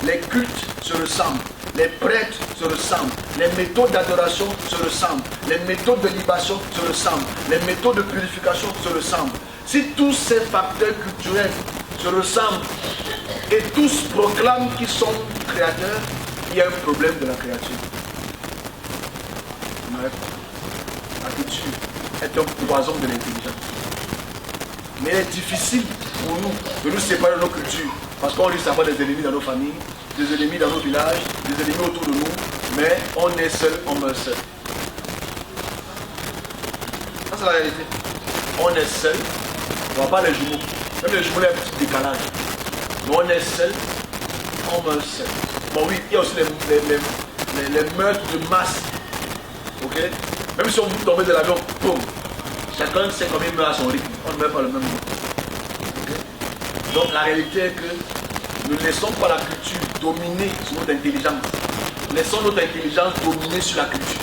Les cultes se ressemblent. Les prêtres se ressemblent. Les méthodes d'adoration se ressemblent. Les méthodes de libation se ressemblent. Les méthodes de purification se ressemblent. Si tous ces facteurs culturels se ressemblent et tous proclament qu'ils sont créateurs, il y a un problème de la créature. La culture est un poison de l'intelligence. Mais il est difficile pour nous de nous séparer de nos cultures. Parce qu'on risque d'avoir des ennemis dans nos familles, des ennemis dans nos villages, des ennemis autour de nous. Mais on est seul, on meurt seul. Ça c'est la réalité. On est seul, on ne voit pas les jumeaux. Même les jumeaux, il y a un petit décalage. Mais on est seul, on meurt seul. Bon oui, il y a aussi les meurtres de masse. Ok? Même si on vous tombe de l'avion, boum. Chacun sait combien il meurt à son rythme. On ne meurt pas le même temps. Okay? Donc la réalité est que nous ne laissons pas la culture dominer sur notre intelligence. Laissons notre intelligence dominer sur la culture.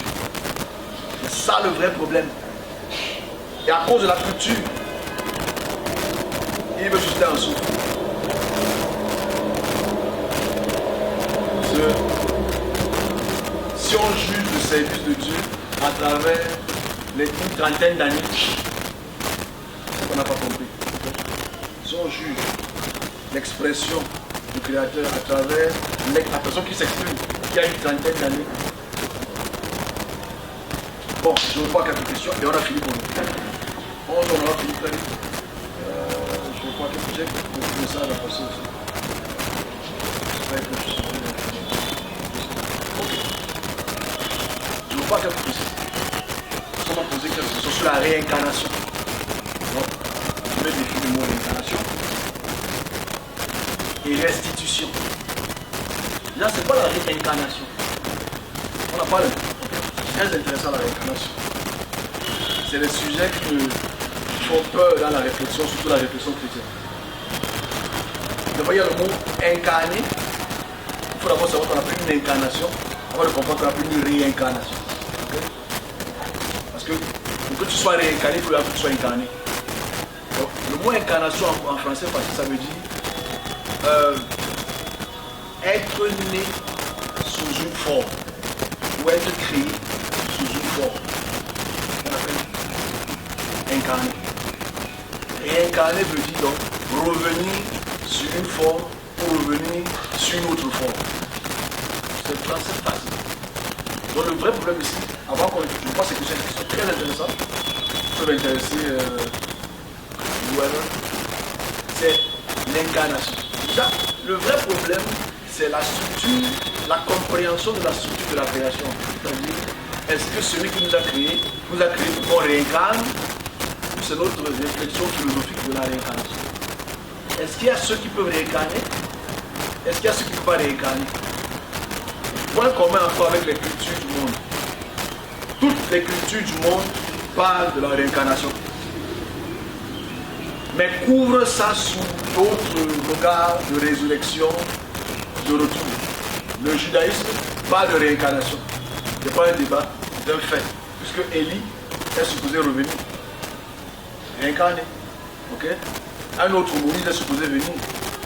C'est ça le vrai problème. Et à cause de la culture, il veut susciter un souffle. Si on juge le service de Dieu à travers une trentaine d'années, on n'a pas compris. Si on juge l'expression du Créateur à travers la personne qui s'exprime, qui a une trentaine d'années. Bon, je vois quelques questions et on a fini pour nous. On a fini très vite. Je vois quelques j'ai beaucoup de ça à la passer aussi. Je vois quelques questions. On m'a posé quelques questions sur la réincarnation. Donc, je vais définir le mot réincarnation. Et restitution. Là, c'est pas la réincarnation. On a parlé. C'est très intéressant la réincarnation. C'est le sujet qui me font peur dans la réflexion, surtout la réflexion chrétienne. D'abord, il y a le mot incarné. Il faut d'abord savoir qu'on appelle une incarnation avant de comprendre qu'on appelle une réincarnation. Okay? Parce que pour que tu sois réincarné, il faut que tu sois incarné. Donc, le mot incarnation en français, parce que ça veut dire être né sous une forme ou être créé sous une forme. On appelle incarné. Réincarné veut dire donc revenir sur une forme ou revenir sur une autre forme. C'est français facile. Donc le vrai problème ici, avant qu'on je pense que c'est une question très intéressante, ça va intéresser c'est l'incarnation. Déjà, le vrai problème, c'est la structure, la compréhension de la structure de la création. C'est-à-dire, est-ce que celui qui nous a créé pour qu'on réincarne, ou c'est notre réflexion philosophique de la réincarnation? Est-ce qu'il y a ceux qui peuvent réincarner? Est-ce qu'il y a ceux qui ne peuvent pas réincarner? Point commun encore avec les cultures du monde. Toutes les cultures du monde parlent de la réincarnation. Mais couvrent ça sous d'autres regards de résurrection, de retour. Le judaïsme parle de réincarnation. Ce n'est pas un débat, c'est un fait. Puisque Élie est supposé revenir. Réincarné. Ok? Un autre Moïse est supposé venir,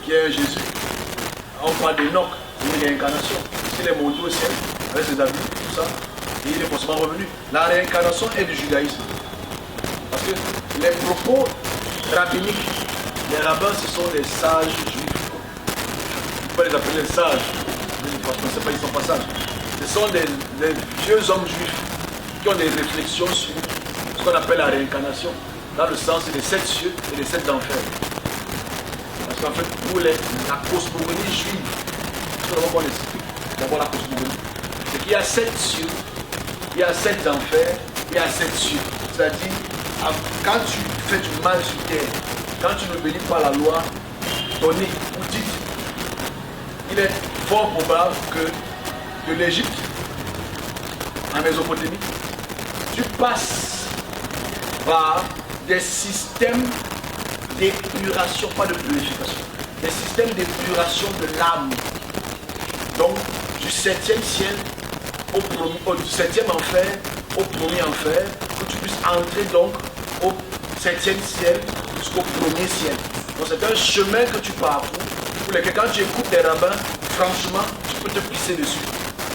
qui est Jésus. On parle d'Enoch, c'est une réincarnation. Il est monté au ciel avec ses amis, tout ça, et il est forcément revenu. La réincarnation est du judaïsme. Parce que les propos rabbiniques, les rabbins, ce sont des sages juifs. On ne peut pas les appeler les sages. Parce qu'on ne sait pas, ils ne sont pas sages. Ce sont des vieux hommes juifs qui ont des réflexions sur ce qu'on appelle la réincarnation, dans le sens des 7 cieux et des 7 enfers. Parce qu'en fait, pour la cosmogonie juive, ce qu'on explique d'abord la cosmogonie, c'est qu'il y a 7 cieux, il y a 7 enfers, il y a 7 cieux. C'est-à-dire, quand tu fais du mal sur terre, quand tu ne bénis pas la loi donnée ou dite, il est fort probable que de l'Égypte en Mésopotamie, tu passes par des systèmes d'épuration, pas de purification, des systèmes d'épuration de l'âme. Donc, du 7e ciel du 7e enfer au 1er enfer, que tu puisses entrer donc au 7e ciel jusqu'au 1er ciel. Donc, c'est un chemin que tu parcours pour lequel, quand tu écoutes des rabbins, franchement, tu peux te pisser dessus.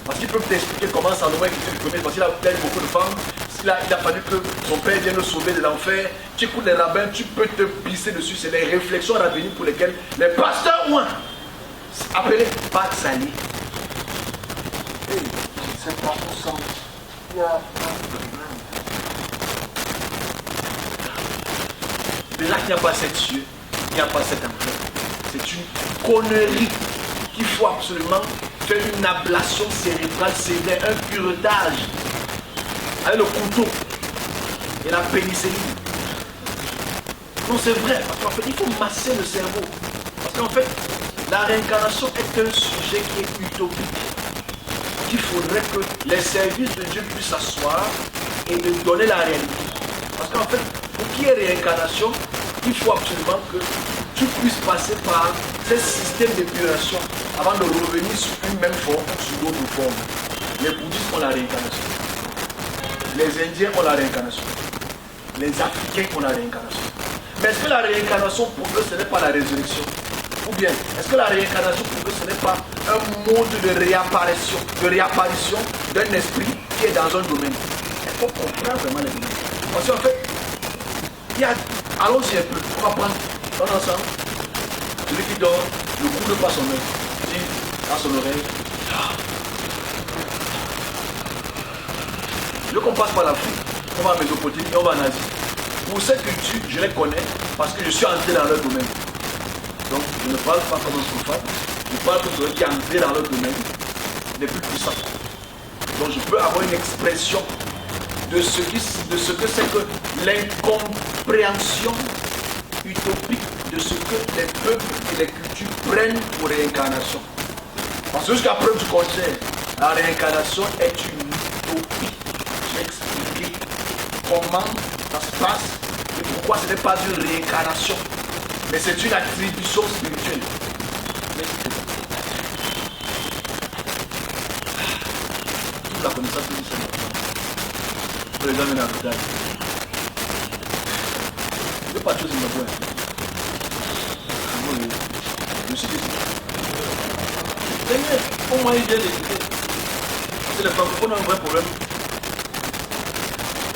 Parce qu'ils peuvent t'expliquer comment Salomon est quitté du premier, parce qu'il a peut-être beaucoup de femmes. Il a fallu que son père vienne le sauver de l'enfer. Tu écoutes les rabbins, tu peux te pisser dessus. C'est les réflexions rabbiniques pour lesquelles les pasteurs ont appelé pâte salée. C'est pas ensemble. Il y a un problème. De là qu'il n'y a pas cette cieux, il n'y a pas cet enfer. C'est une connerie qu'il faut absolument faire une ablation cérébrale sévère, un curetage avec le couteau et la pénicilline. Non, c'est vrai, parce qu'en fait, il faut masser le cerveau. Parce qu'en fait, la réincarnation est un sujet qui est utopique. Il faudrait que les services de Dieu puissent s'asseoir et de donner la réalité. Parce qu'en fait, pour qu'il y ait réincarnation, il faut absolument que tu puisses passer par ces systèmes d'épuration avant de revenir sur une même forme ou sur d'autres formes. Les bouddhistes ont la réincarnation. Les Indiens ont la réincarnation. Les Africains ont la réincarnation. Mais est-ce que la réincarnation pour eux, ce n'est pas la résurrection? Ou bien, est-ce que la réincarnation pour eux, ce n'est pas un mode de réapparition d'un esprit qui est dans un domaine? Il faut comprendre vraiment les domaines. Parce qu'en fait, allons-y un peu, on va prendre ensemble. Celui qui dort, le coup de pas son œil, dit à son oreille. Je veux qu'on passe par l'Afrique, on va en Mésopotamie et on va en Asie. Pour cette culture, je les connais parce que je suis entré dans leur domaine. Donc, je ne parle pas comme un prophète, je parle comme celui qui est entré dans leur domaine, les plus puissants. Donc, je peux avoir une expression de ce que c'est que l'incompréhension utopique de ce que les peuples et les cultures prennent pour réincarnation. Parce que jusqu'à preuve du contraire, la réincarnation est une utopie. J'ai expliqué comment ça se passe et pourquoi ce n'est pas une réincarnation, mais c'est une attribution spirituelle. Toute la connaissance que nous sommes. Pour les amener à l'hôpital. Je ne veux pas de choses Zimbabwe. Je suis déçu. Au moins, il vient d'écouter. C'est les francophones ont un vrai problème.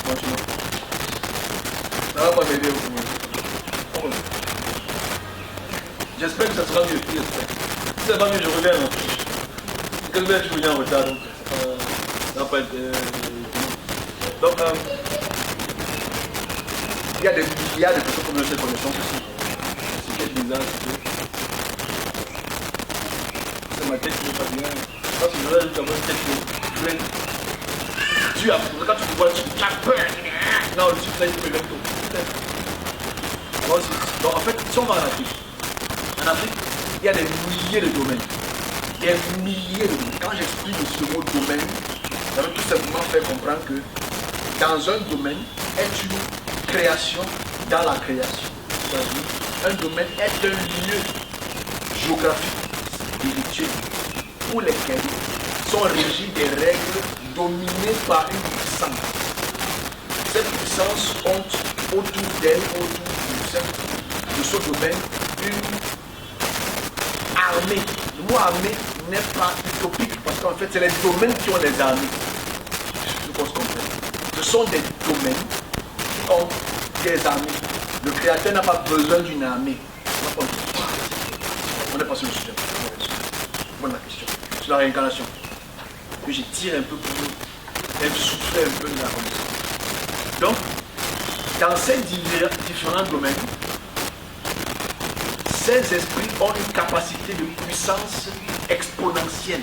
Franchement. Ça ne va pas m'aider au moins. J'espère que ça sera mieux. Si ça va mieux, je reviens. Parce que je suis venu en retard, donc ça va pas être. Donc, il y a des personnes comme cette connaissance aussi. C'est quel bizarre, c'est ma tête qui n'est pas bien. Parce que je vais juste avoir une tête pleine. Quand tu te vois, tu as peur. Non, le sucre là, il peut même tout. Donc en fait, si on va en Afrique, il y a des milliers de domaines. Des milliers de domaines. Quand j'explique ce mot domaine, ça veut tout simplement faire comprendre que dans un domaine est une création dans la création. C'est-à-dire, un domaine est un lieu géographique, spirituel, pour lesquels sont régies des règles dominées par une puissance. Cette puissance compte autour d'elle, de ce domaine, une armée. Le mot armée n'est pas utopique parce qu'en fait, c'est les domaines qui ont les armées. Je pense qu'on comprend. Ce sont des domaines qui ont des armées. Le Créateur n'a pas besoin d'une armée. On est passé au sujet. Bonne la question. Sur la réincarnation. que je tire un peu pour souffler un peu de la connaissance. Donc, dans ces différents domaines, ces esprits ont une capacité de puissance exponentielle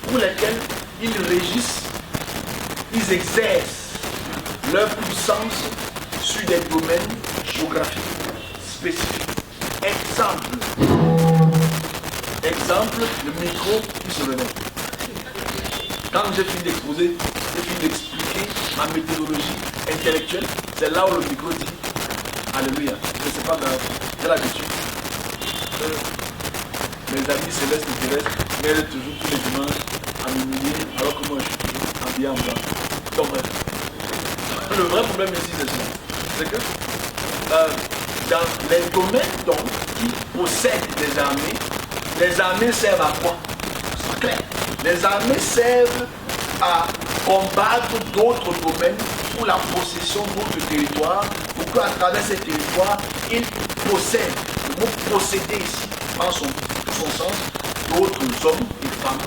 pour laquelle ils régissent, ils exercent leur puissance sur des domaines géographiques spécifiques. Exemple, le micro qui se révèle. Quand j'ai fini d'exposer, j'ai fini d'expliquer ma méthodologie intellectuelle, c'est là où le micro dit Alléluia. Mais c'est pas grave, j'ai l'habitude. Mes amis célestes et terrestres m'aident toujours tous les dimanches à m'humilier, alors que moi je suis toujours habillé en blanc. Donc bref. Le vrai problème ici c'est ça. C'est que dans les domaines donc, qui possèdent les armées servent à quoi? C'est clair. Les armées servent à combattre d'autres domaines pour la possession d'autres territoires, pour qu'à travers ces territoires, ils possèdent, le mot posséder ici, prend tout son sens, d'autres hommes et femmes,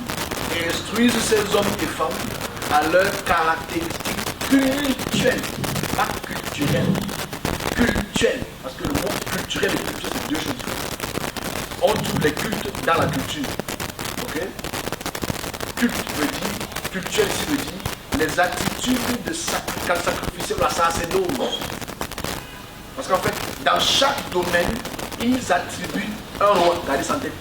et instruisent ces hommes et femmes à leurs caractéristiques culturelles, pas culturelles, culturelles, parce que le mot culturel et culture, c'est deux choses différentes. On trouve les cultes dans la culture, ok? Culte veut dire, culturel ici veut dire, les attitudes de sacrificiel ou la sacerdose. Parce qu'en fait, dans chaque domaine, ils attribuent un roi. Regardez santé.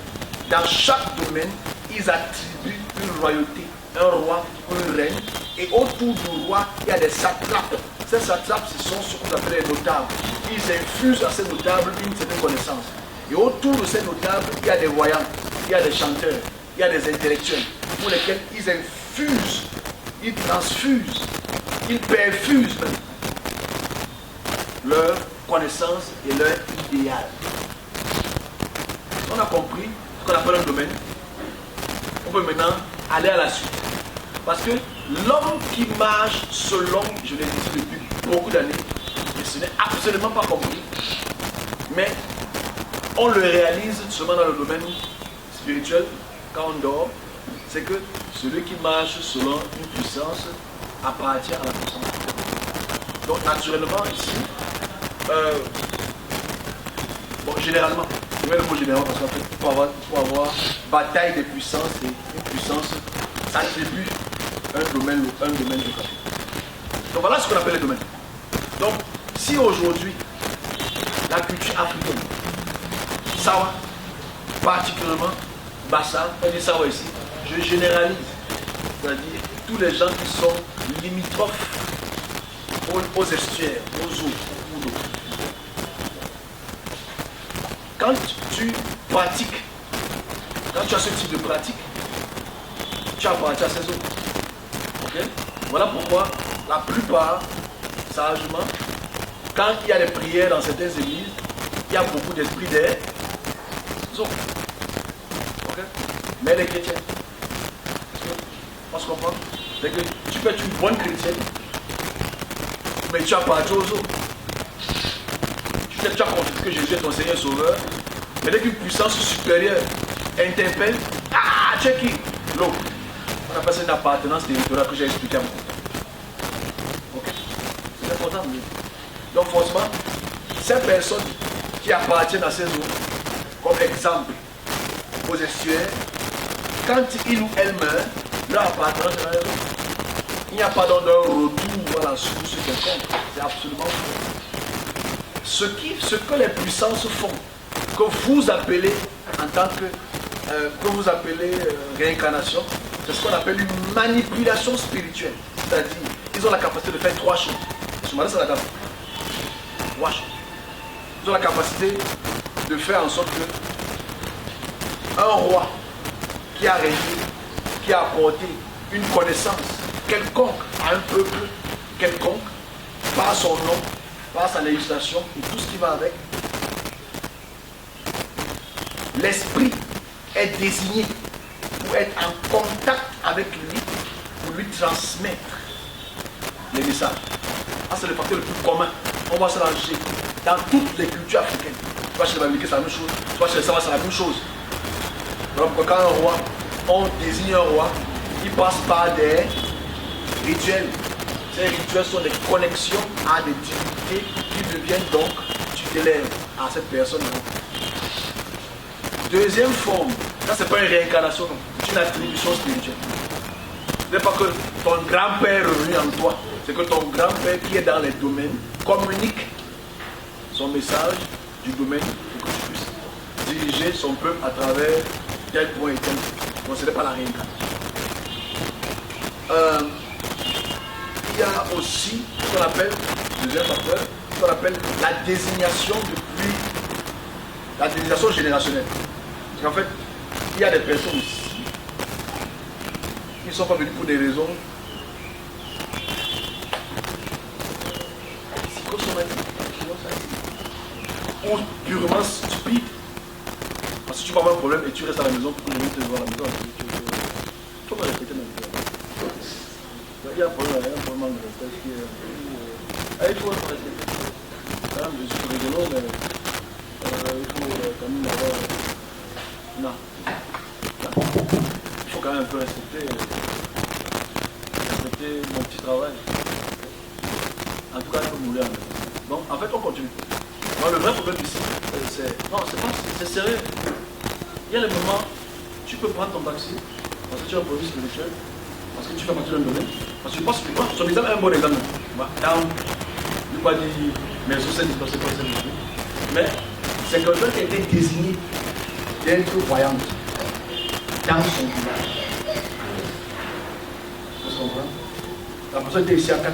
Dans chaque domaine, ils attribuent une royauté, un roi ou une reine. Et autour du roi, il y a des satrapes. Ces satrapes, ce sont ce qu'on appelle les notables. Ils infusent à ces notables une certaine connaissance. Et autour de ces notables, il y a des voyants, il y a des chanteurs, il y a des intellectuels, pour lesquels ils infusent, ils transfusent, ils perfusent leur connaissance et leur idéal. On a compris ce qu'on appelle un domaine. On peut maintenant aller à la suite. Parce que l'homme qui marche selon, je l'ai dit depuis beaucoup d'années, et ce n'est absolument pas compris, mais on le réalise seulement dans le domaine spirituel, quand on dort, c'est que celui qui marche selon une puissance appartient à la puissance. Donc naturellement ici, généralement, je mets le mot généralement parce qu'en fait, pour avoir bataille des puissances et une puissance s'attribue un domaine géographique. Donc voilà ce qu'on appelle les domaines. Donc, si aujourd'hui, la culture africaine, Sawa, particulièrement, Bassa, on dit Sawa ici, je généralise, c'est-à-dire tous les gens qui sont limitrophes aux estuaires, aux eaux, aux eaux. Quand tu pratiques, quand tu as ce type de pratique, tu appartiens à ces eaux. Okay? Voilà pourquoi la plupart, sagement, quand il y a des prières dans certaines églises, il y a beaucoup d'esprits des eaux. Okay? Mais les chrétiens, on se comprend? C'est que tu peux être une bonne chrétienne, mais tu appartiens aux eaux. Tu as compris que Jésus est ton Seigneur Sauveur, mais dès qu'une puissance supérieure interpelle, ah, tu es qui? L'eau. On appelle ça une appartenance territoriale que j'ai expliqué à mon compte. Ok? C'est important. Donc forcément, ces personnes qui appartiennent à ces eaux, comme exemple aux estuaires, quand il ou elle meurt, leur appartenance est dans les eaux. Il n'y a pas donc d'un retour à la source quelconque. C'est absolument faux. Ce que les puissances font, que vous appelez en tant que vous appelez réincarnation, c'est ce qu'on appelle une manipulation spirituelle. C'est-à-dire, ils ont la capacité de faire trois choses. Je m'en laisse à la dame. Trois choses. Ils ont la capacité de faire en sorte que un roi qui a régné, qui a apporté une connaissance quelconque à un peuple quelconque, par son nom, par sa législation et tout ce qui va avec, l'esprit est désigné pour être en contact avec lui, pour lui transmettre les messages. Ça, c'est le facteur le plus commun. On voit ça dans toutes les cultures africaines. Tu vois, chez les Babyloniens, c'est la même chose. Tu vois, chez les Savas, c'est la même chose. Donc, quand un roi, on désigne un roi Il passe par des rituels. Ces rituels sont des connexions à des divinités qui deviennent donc tutélaires à cette personne-là. Deuxième forme, ça c'est pas une réincarnation, non. C'est une attribution spirituelle. Ce n'est pas que ton grand-père est revenu en toi, c'est que ton grand-père qui est dans les domaines communique son message du domaine pour que tu puisses diriger son peuple à travers tel point et tel point. Donc ce n'est pas la réincarnation. Il y a aussi ce qu'on appelle, deuxième facteur, ce qu'on appelle la désignation depuis la désignation générationnelle. Parce qu'en fait, il y a des personnes ici qui ne sont pas venus pour des raisons psychosomatiques ou purement stupides. Parce que tu vas avoir un problème et tu restes à la maison pour que je vienne te voir à la maison. Il faut pas répéter ma vie. Il y a un problème de respect qui est. Il faut respecter. Je suis rigolo, mais il faut quand même avoir. Non. Il faut quand même un peu respecter mon petit travail. En tout cas, il faut mourir. Donc, en fait, on continue. Bon, le vrai problème ici, c'est sérieux. Il y a des moments, tu peux prendre ton taxi parce que tu es un produit spirituel. Parce que tu fais partie d'un domaine. Parce que je pense que son exemple est un bon exemple. Là, je ne vais pas dire, mais je sais dispensé par cette vie. Mais c'est quelqu'un qui a été désigné d'être voyante dans son village. Vous comprenez? La personne était ici à 4,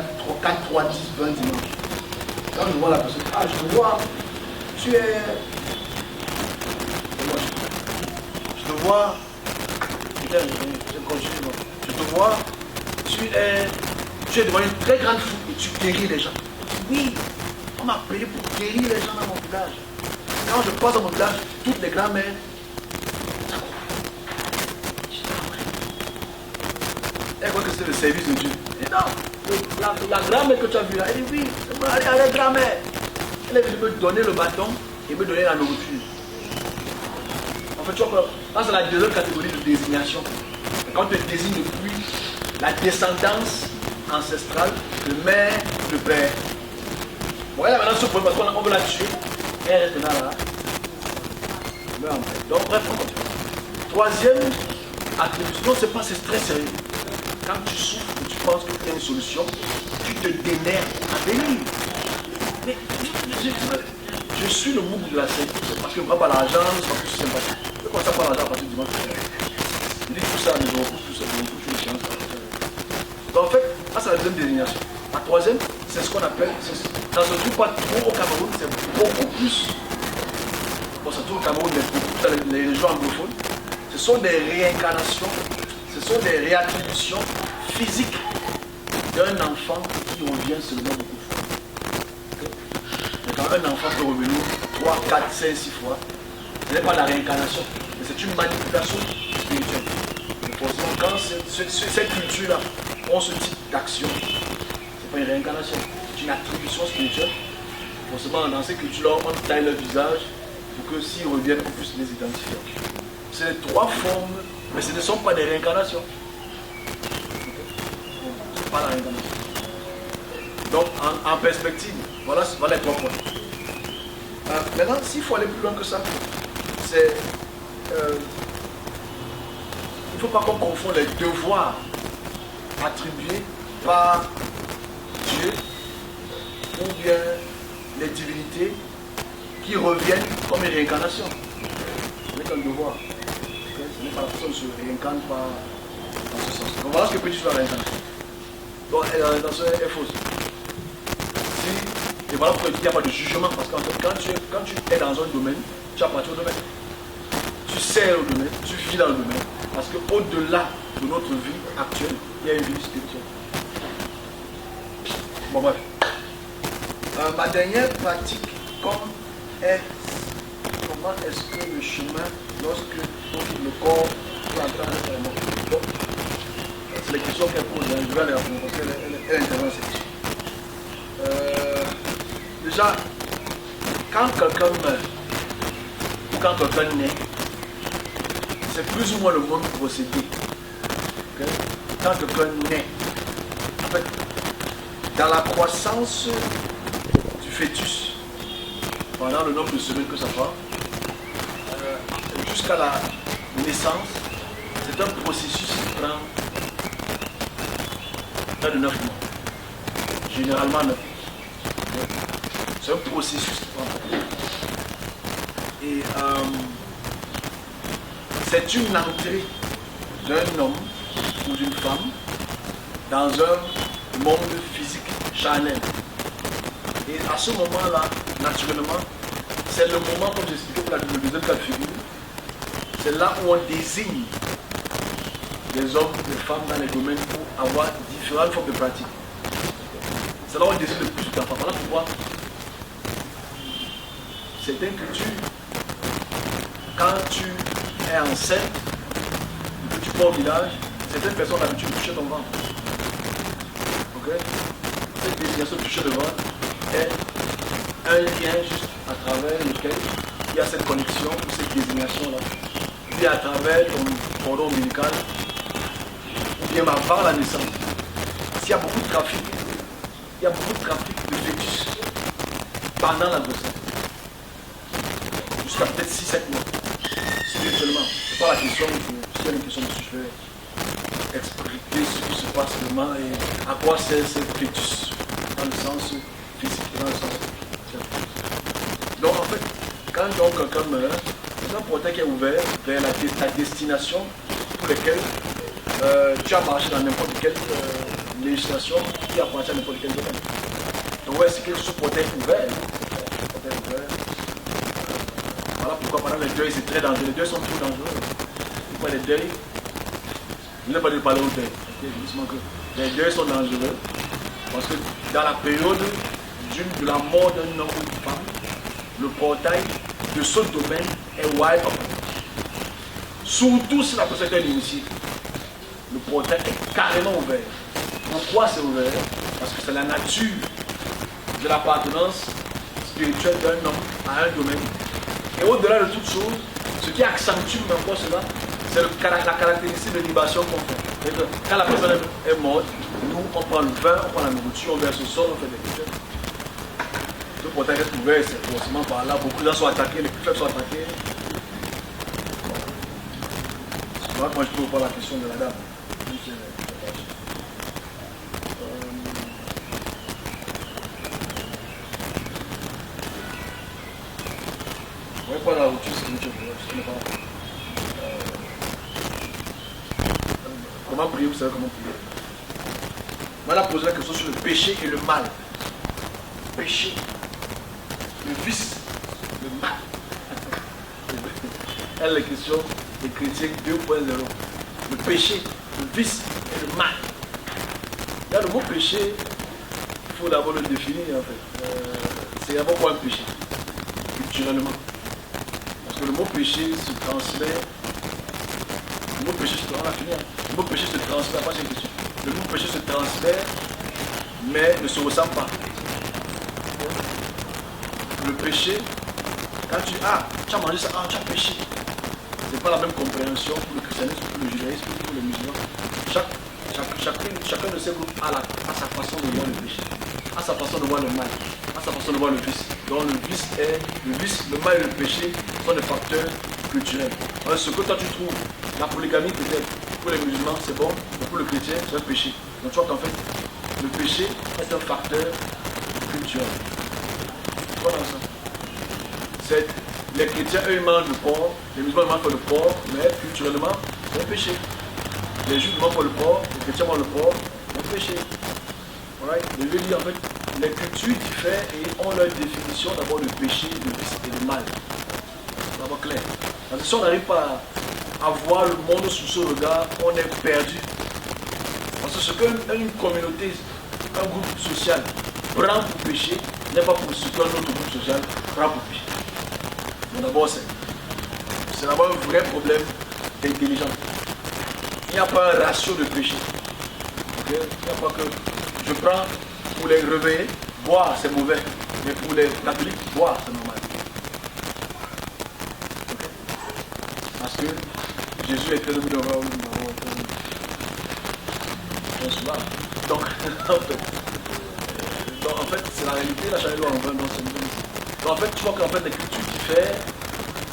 3, 10, 20 dimanches. Quand je vois la personne, je vois, tu es. Je te vois. Je continue. Je te vois, tu es devant une très grande foule et tu guéris les gens. Oui, on m'a appelé pour guérir les gens dans mon village. Quand je passe dans mon village, toutes les grand-mères, elle voit que c'est le service de Dieu. Et non, la grand-mère que tu as vue là, elle dit oui, elle est grand-mère. Elle est venue me donner le bâton et me donner la nourriture. En fait, tu vois, ça c'est la deuxième catégorie de désignation. Quand tu te désignes depuis la descendance ancestrale de mère, de père. Bon, elle a maintenant ce problème parce qu'on veut la tuer. Elle reste là. Donc, bref, on continue. Troisième attribution, c'est très sérieux. Quand tu souffres et tu penses que tu as une solution, tu te dénerves à venir. Mais je suis le mougou de la scène. Parce que vraiment l'argent, c'est pas plus sympathique. Je commence à prendre l'argent à partir du dimanche. Il dit tout ça, mais je repousse tout ça, je repousse une chance. Donc en fait, ça c'est la deuxième désignation. La troisième, c'est ce qu'on appelle, ça ne se trouve pas trop au Cameroun, c'est beaucoup plus. Bon, ça se trouve au Cameroun, mais beaucoup dans les régions anglophones. Ce sont des réincarnations, ce sont des réattributions physiques d'un enfant qui revient seulement beaucoup de fois. Okay? Mais quand un enfant peut revenir 3, 4, 5, 6 fois, ce n'est pas la réincarnation, mais c'est une manipulation spirituelle. Forcément, quand cette culture-là ont ce type d'action, ce n'est pas une réincarnation, c'est une attribution spirituelle. Forcément, dans ces cultures-là, on taille leur visage pour que s'ils reviennent, on puisse les identifier. C'est les trois formes, mais ce ne sont pas des réincarnations. Ce n'est pas la réincarnation. Donc, en perspective, voilà les trois points. Maintenant, s'il faut aller plus loin que ça, c'est. Il ne faut pas qu'on confonde les devoirs attribués par Dieu ou bien les divinités qui reviennent comme une réincarnation. Ce n'est qu'un devoir. Ce n'est pas la personne qui se réincarne pas dans ce sens. Donc voilà ce que peut dire la réincarnation. Donc la réincarnation est fausse. Et voilà pourquoi il n'y a pas de jugement. Parce qu'en fait, quand tu es dans un domaine, tu appartiens au domaine. Tu sers au domaine, tu vis dans le domaine. Parce qu'au-delà de notre vie actuelle, il y a une vie spirituelle. Bon bref. Ma dernière pratique, comment est-ce que le chemin, lorsque le corps est en train de faire bon, c'est les questions qu'elle pose, je vais les répondre parce qu'elle intervient cette question. Déjà, quand quelqu'un meurt, ou quand quelqu'un naît, c'est plus ou moins le même procédé. Okay? quand quelqu'un naît, en fait, dans la croissance du fœtus, pendant le nombre de semaines que ça prend, jusqu'à la naissance, c'est un processus qui prend près de 9 mois. Généralement 9. C'est un processus qui prend. Et c'est une entrée d'un homme ou d'une femme dans un monde physique charnel. Et à ce moment-là, naturellement, c'est le moment, comme j'expliquais pour le deuxième cas de figure, c'est là où on désigne des hommes, des femmes dans les domaines pour avoir différentes formes de pratiques. C'est là où on désigne le plus d'enfants. Voilà pourquoi certaines cultures, quand tu es enceinte, que tu pars au village, certaines personnes ont l'habitude de toucher ton ventre. Ok? Cette désignation de toucher le ventre est un lien juste à travers lequel il y a cette connexion ou cette désignation-là. Puis à travers ton cordon ombilical, ou bien avant la naissance. S'il y a beaucoup de trafic, il y a beaucoup de trafic de fœtus pendant la grossesse. Jusqu'à peut-être 6-7 mois. Spirituellement. Ce n'est pas la question, s'il y a une question de si je vais expliquer ce qui se passe vraiment et à quoi sert ce fœtus dans le sens physique et dans le sens scientifique. Donc en fait, quand donc quelqu'un meurt, c'est un portail qui est ouvert vers ta destination pour laquelle tu as marché dans n'importe quelle législation qui appartient à n'importe quel domaine. Donc ouais, c'est que ce portail est ouvert. Voilà pourquoi pendant les deuils c'est très dangereux. Les deuils sont trop dangereux. Pourquoi les deuils? Je n'ai pas de parler au deuil. Les deuils sont dangereux parce que dans la période de la mort d'un homme ou d'une femme, le portail de ce domaine est wide open. Surtout si la personne est initiée. Le portail est carrément ouvert. Pourquoi c'est ouvert? Parce que c'est la nature de l'appartenance spirituelle d'un homme à un domaine. Et au-delà de toute chose, ce qui accentue encore cela, c'est la caractéristique de libation qu'on fait. Quand la personne est morte, nous on prend le vin, on prend la nourriture, on verse au sol, on fait des rituels. Le portail est ouvert, c'est forcément par là. Beaucoup de gens sont attaqués, les plus faibles sont attaqués. C'est vrai que moi je ne trouve pas la question de la dame. On va pas la routine spirituelle, je ne sais pas. Comment prier, vous savez comment prier. On va poser la question sur le péché et le mal. Le péché, le vice, le mal. Elle, la question des chrétiens 2.0. Le péché, le vice et le mal. Il y a le mot péché, il faut d'abord le définir en fait. C'est d'abord quoi un péché, culturellement. Parce que le mot péché se transmet. Le mot péché se transmet, pas cette question. Le mot péché se transmet, mais ne se ressent pas. Le péché, quand tu as mangé ça, tu as péché. Ce n'est pas la même compréhension pour le christianisme, pour le judaïsme, pour les musulmans. Chacun de ces groupes a sa façon de voir le péché, a sa façon de voir le mal, a sa façon de voir le vice. Donc le mal et le péché sont des facteurs culturels. Alors, ce que toi tu trouves, la polygamie peut-être, pour les musulmans c'est bon, mais pour le chrétien c'est un péché. Donc tu vois qu'en fait, le péché est un facteur culturel. Voilà ça. Les chrétiens, eux, ils mangent le porc, les musulmans mangent pas le porc, mais culturellement, c'est un péché. Les juifs mangent pas le porc, les chrétiens mangent le porc, c'est un péché. Right? Je veux dire, en fait, les cultures diffèrent et ont leur définition d'abord de péché, de vice et de mal. C'est d'abord clair. Parce que si on n'arrive pas à voir le monde sous ce regard, on est perdu. Parce que ce qu'une communauté, un groupe social prend pour péché, n'est pas pour ce qu'un autre groupe social prend pour péché. Donc d'abord, c'est d'abord un vrai problème d'intelligence. Il n'y a pas un ratio de péché. Okay? Il n'y a pas que je prends pour les réveiller, boire c'est mauvais, mais pour les catholiques, boire c'est normal. Okay? Parce que Jésus était le inconsumable. Donc, en fait, c'est la réalité, la charia en vin dans ce niveau. Donc, en fait, tu vois qu'en fait, les cultures diffèrent,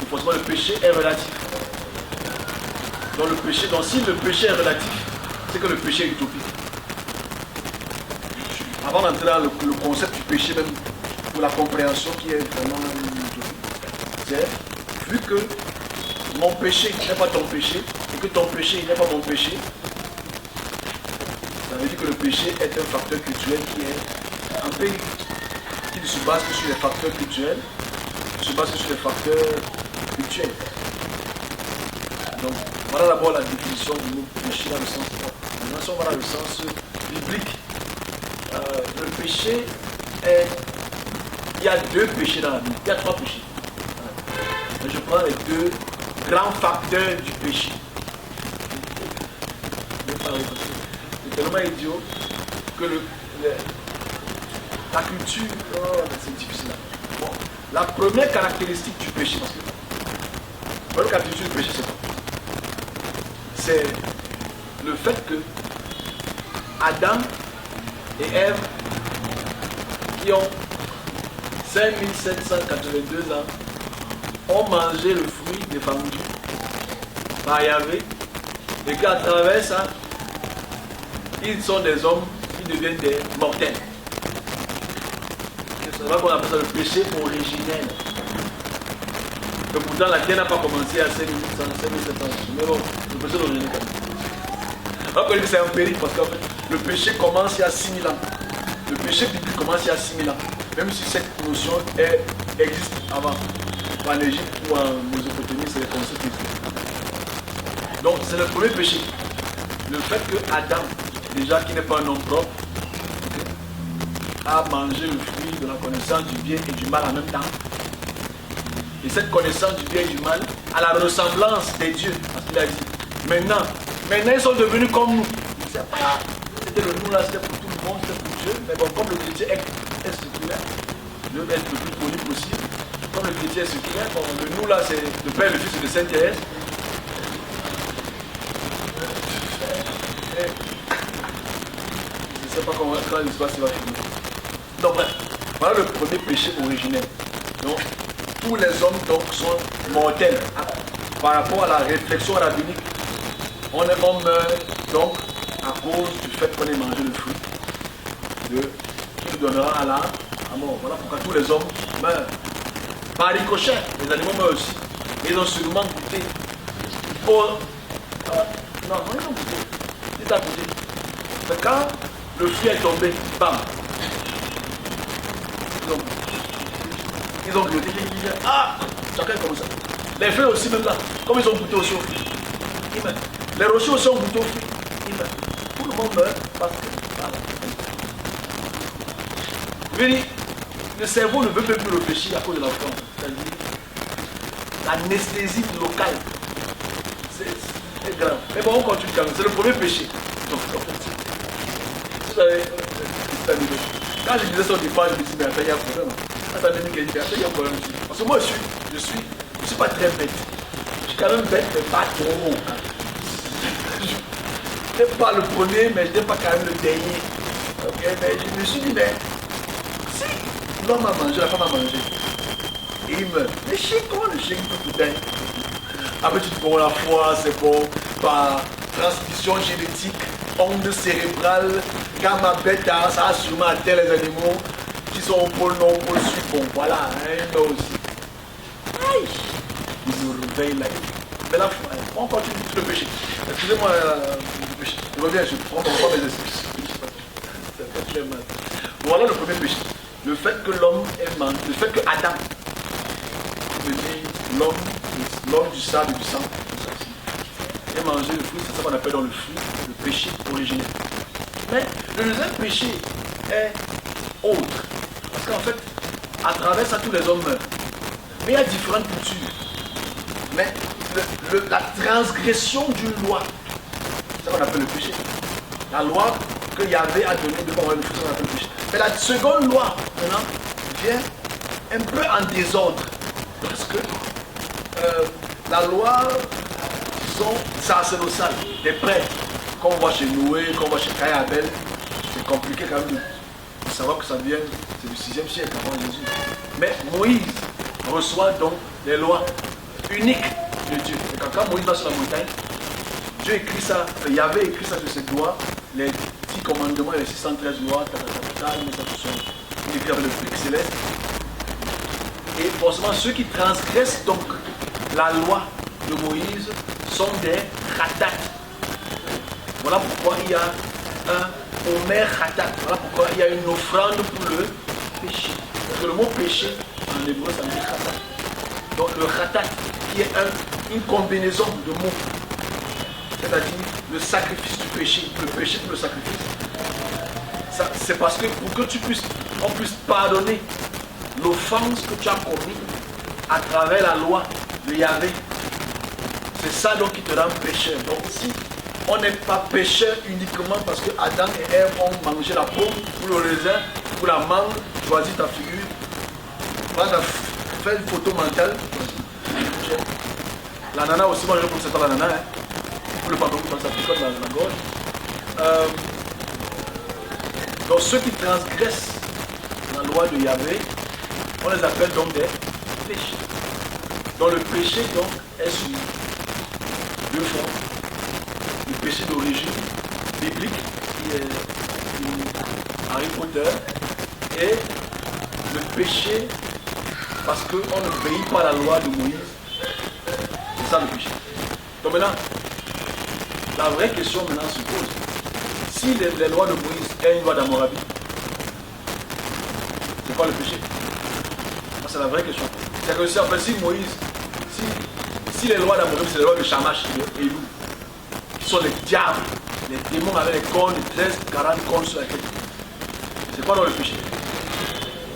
et forcément, le péché est relatif. Donc, le péché, donc, si le péché est relatif, c'est que le péché est utopique. Avant d'entrer dans le concept du péché, même pour la compréhension qui est vraiment utopique, c'est vu que mon péché n'est pas ton péché, et que ton péché n'est pas mon péché, ça veut dire que le péché est un facteur culturel qui est empirique, qui ne se base que sur les facteurs culturels, qui se base que sur les facteurs culturels. Donc, voilà d'abord la définition du mot péché dans le sens propre. Maintenant, si on va dans le sens biblique, le péché est... Il y a deux péchés dans la Bible, il y a trois péchés. Je prends les deux grands facteurs du péché. C'est tellement idiot que la culture, c'est difficile. Bon, la première caractéristique du péché, parce que la première caractéristique du péché, c'est quoi? C'est le fait que Adam et Ève, qui ont 5782 ans, ont mangé le fruit défendu par Yahvé, et qu'à travers ça, ils sont des hommes qui deviennent des mortels. C'est vrai qu'on appelle ça le péché originel. Que pourtant la terre n'a pas commencé à 5700, mais bon, le péché originel quand même. On connaît que c'est un péril parce qu'en fait, le péché commence il y a 6000 ans. Le péché biblique commence il y a 6000 ans. Même si cette notion existe avant. En Égypte ou en Mésopotamie, c'est les concepts qui existent. Donc c'est le premier péché. Le fait que Adam, déjà qui n'est pas un homme propre, a mangé le fruit de la connaissance du bien et du mal en même temps. Et cette connaissance du bien et du mal a la ressemblance des dieux. Parce qu'il a dit, maintenant ils sont devenus comme nous. C'est pas, c'était le nous là, c'était pour tout le monde, c'était pour Dieu. Mais bon, comme le chrétien est circulaire, je veux être le plus poli possible. Comme le chrétien est circulaire, bon, le nous là, c'est le Père, le Fils et le Saint-Thérèse. Je ne sais pas comment l'histoire va finir. Donc bref, voilà le premier péché originel. Donc, tous les hommes donc, sont mortels par rapport à la réflexion rabbinique. On meurt donc à cause du fait qu'on ait mangé le fruit qui nous donnera à la mort. Voilà pourquoi tous les hommes meurent. Par ricochet, les animaux meurent aussi. Ils ont sûrement goûté. Non, ils ont goûté. Ils ont goûté. Mais quand le fruit est tombé, bam. Ils ont goûté. Ah, chacun comme ça. Les feuilles aussi même là, comme ils ont goûté aussi au fruit, ils meurent. Les rochers aussi ont goûté au fruit, ils meurent. Tout le monde meurt parce que... Voilà. Le cerveau ne veut même plus réfléchir à cause de la forme. C'est-à-dire l'anesthésie locale. C'est grave. Mais bon, on continue quand même. C'est le premier péché. Donc, quand je disais ça au départ, je me dis, mais attends, il y a un problème. Attendez, il y a un problème ici. Parce que moi, je suis pas très bête. Je suis quand même bête, mais pas trop. Je n'ai pas le premier, mais je n'ai pas quand même le dernier. Okay? Mais je me suis dit, mais si l'homme a mangé, la femme a mangé, et il meurt. Mais comment le chien peut tout être? Après, tu dis, bon, la foi, c'est bon, par transmission génétique, onde cérébrale, gamma bêta, ça a sûrement atteint les animaux qui sont au pôle nord, au pôle sud. Bon, voilà, hein, mais aussi. Aïe! Ils nous réveillent là. Mais la foi, on continue le péché. Excusez-moi, le péché. Je reviens, je prends encore mes excuses. Ça fait très mal. Voilà le premier péché. Le fait que l'homme est mangé, le fait que Adam devient l'homme du sable et du sang, et manger le fruit, c'est ça qu'on appelle dans le fruit le péché originel. Mais le deuxième péché est autre. Parce qu'en fait, à travers ça, tous les hommes meurent. Mais il y a différentes cultures. Mais la transgression d'une loi, c'est ça qu'on appelle le péché. La loi que Yahvé a donnée de voir le fruit, c'est ça qu'on appelle le péché. Mais la seconde loi, maintenant, vient un peu en désordre. Parce que la loi, disons, sacerdotale, des prêtres, Quand on voit chez Noé, quand on voit chez Caïn et Abel, c'est compliqué quand même de savoir que ça vient, c'est du 6e siècle avant Jésus. Mais Moïse reçoit donc les lois uniques de Dieu. Et quand Moïse va sur la montagne, Dieu écrit ça, Yahvé écrit ça sur ses doigts, les 10 commandements et les 613 lois, mais ça tout seul. Il écrit avec le plic céleste. Et forcément, ceux qui transgressent donc la loi de Moïse sont des khatat. Voilà pourquoi il y a un omer khatat. Voilà pourquoi il y a une offrande pour le péché. Parce que le mot péché, en hébreu, ça veut dire khatat. Donc le khatat, qui est une combinaison de mots, c'est-à-dire le sacrifice du péché, le péché pour le sacrifice, c'est parce que pour que on puisse pardonner l'offense que tu as commise à travers la loi de Yahvé. C'est ça donc qui te rend pécheur. Donc si on n'est pas pécheur uniquement parce que Adam et Ève ont mangé la pomme, ou le raisin, ou la mangue, choisis ta figure, fais une photo mentale. L'ananas aussi, moi je ne sais pas l'ananas, hein. Le pardon, ça picote dans la gorge. Donc ceux qui transgressent la loi de Yahvé, on les appelle donc des péchés. Donc le péché donc est sous deux formes. Le péché d'origine biblique qui est Harry Potter et le péché parce qu'on n'obéit pas à la loi de Moïse. C'est ça le péché. Donc maintenant, la vraie question maintenant se pose. Si les lois de Moïse est une loi d'Hammurabi, c'est quoi le péché? C'est la vraie question. C'est que si Moïse, si les lois d'Hammurabi, c'est les lois de Shamash et Elou, qui sont les diables, les démons avec les cornes, 13, 40 cornes sur la tête, c'est quoi dans le péché?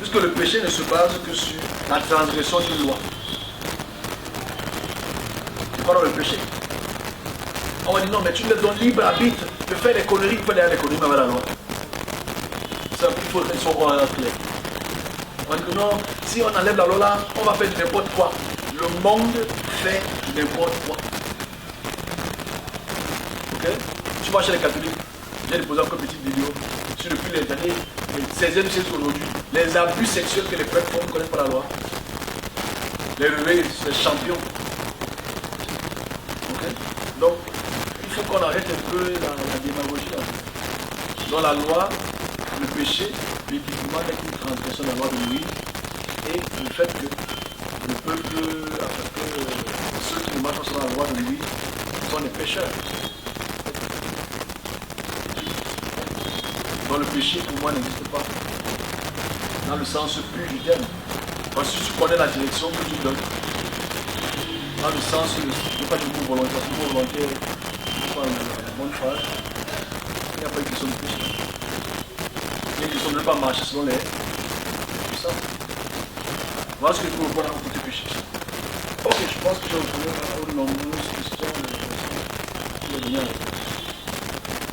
Puisque le péché ne se base que sur la transgression d'une loi. C'est quoi dans le péché? On va dire non, mais tu me donnes libre arbitre de faire des conneries, il faut aller à les conneries avec la loi. C'est un peu qu'ils sont clairs. On dit que non, si on enlève la loi là, on va faire du n'importe quoi. Le monde fait du n'importe quoi. Ok? Tu vas chez les catholiques, j'ai déposé encore une petite vidéo sur depuis les années 16e siècle aujourd'hui, les abus sexuels que les prêtres font ne connaissent pas la loi. Les réveils, les champions. Ok? Donc, il faut qu'on arrête un peu la démagogie. Dans la loi, le péché, bibliquement, avec une transgression de la loi de Moïse, et le fait que le peuple, ceux qui ne marchent pas selon la loi de Moïse, sont des pécheurs. Donc le péché pour moi n'existe pas. Dans le sens pur du terme. Parce que si tu connais la direction que tu donnes, dans le sens, je ne pas du mot volontaire, parce que le mot volontaire, je parle de la bonne phrase, il n'y a pas une question de péché. Il y a une question de ne pas marcher selon les puissances. Voilà ce que je peux voir dans le côté péché. Ok, je pense que j'ai retrouvé une nombreuse question qui est venue.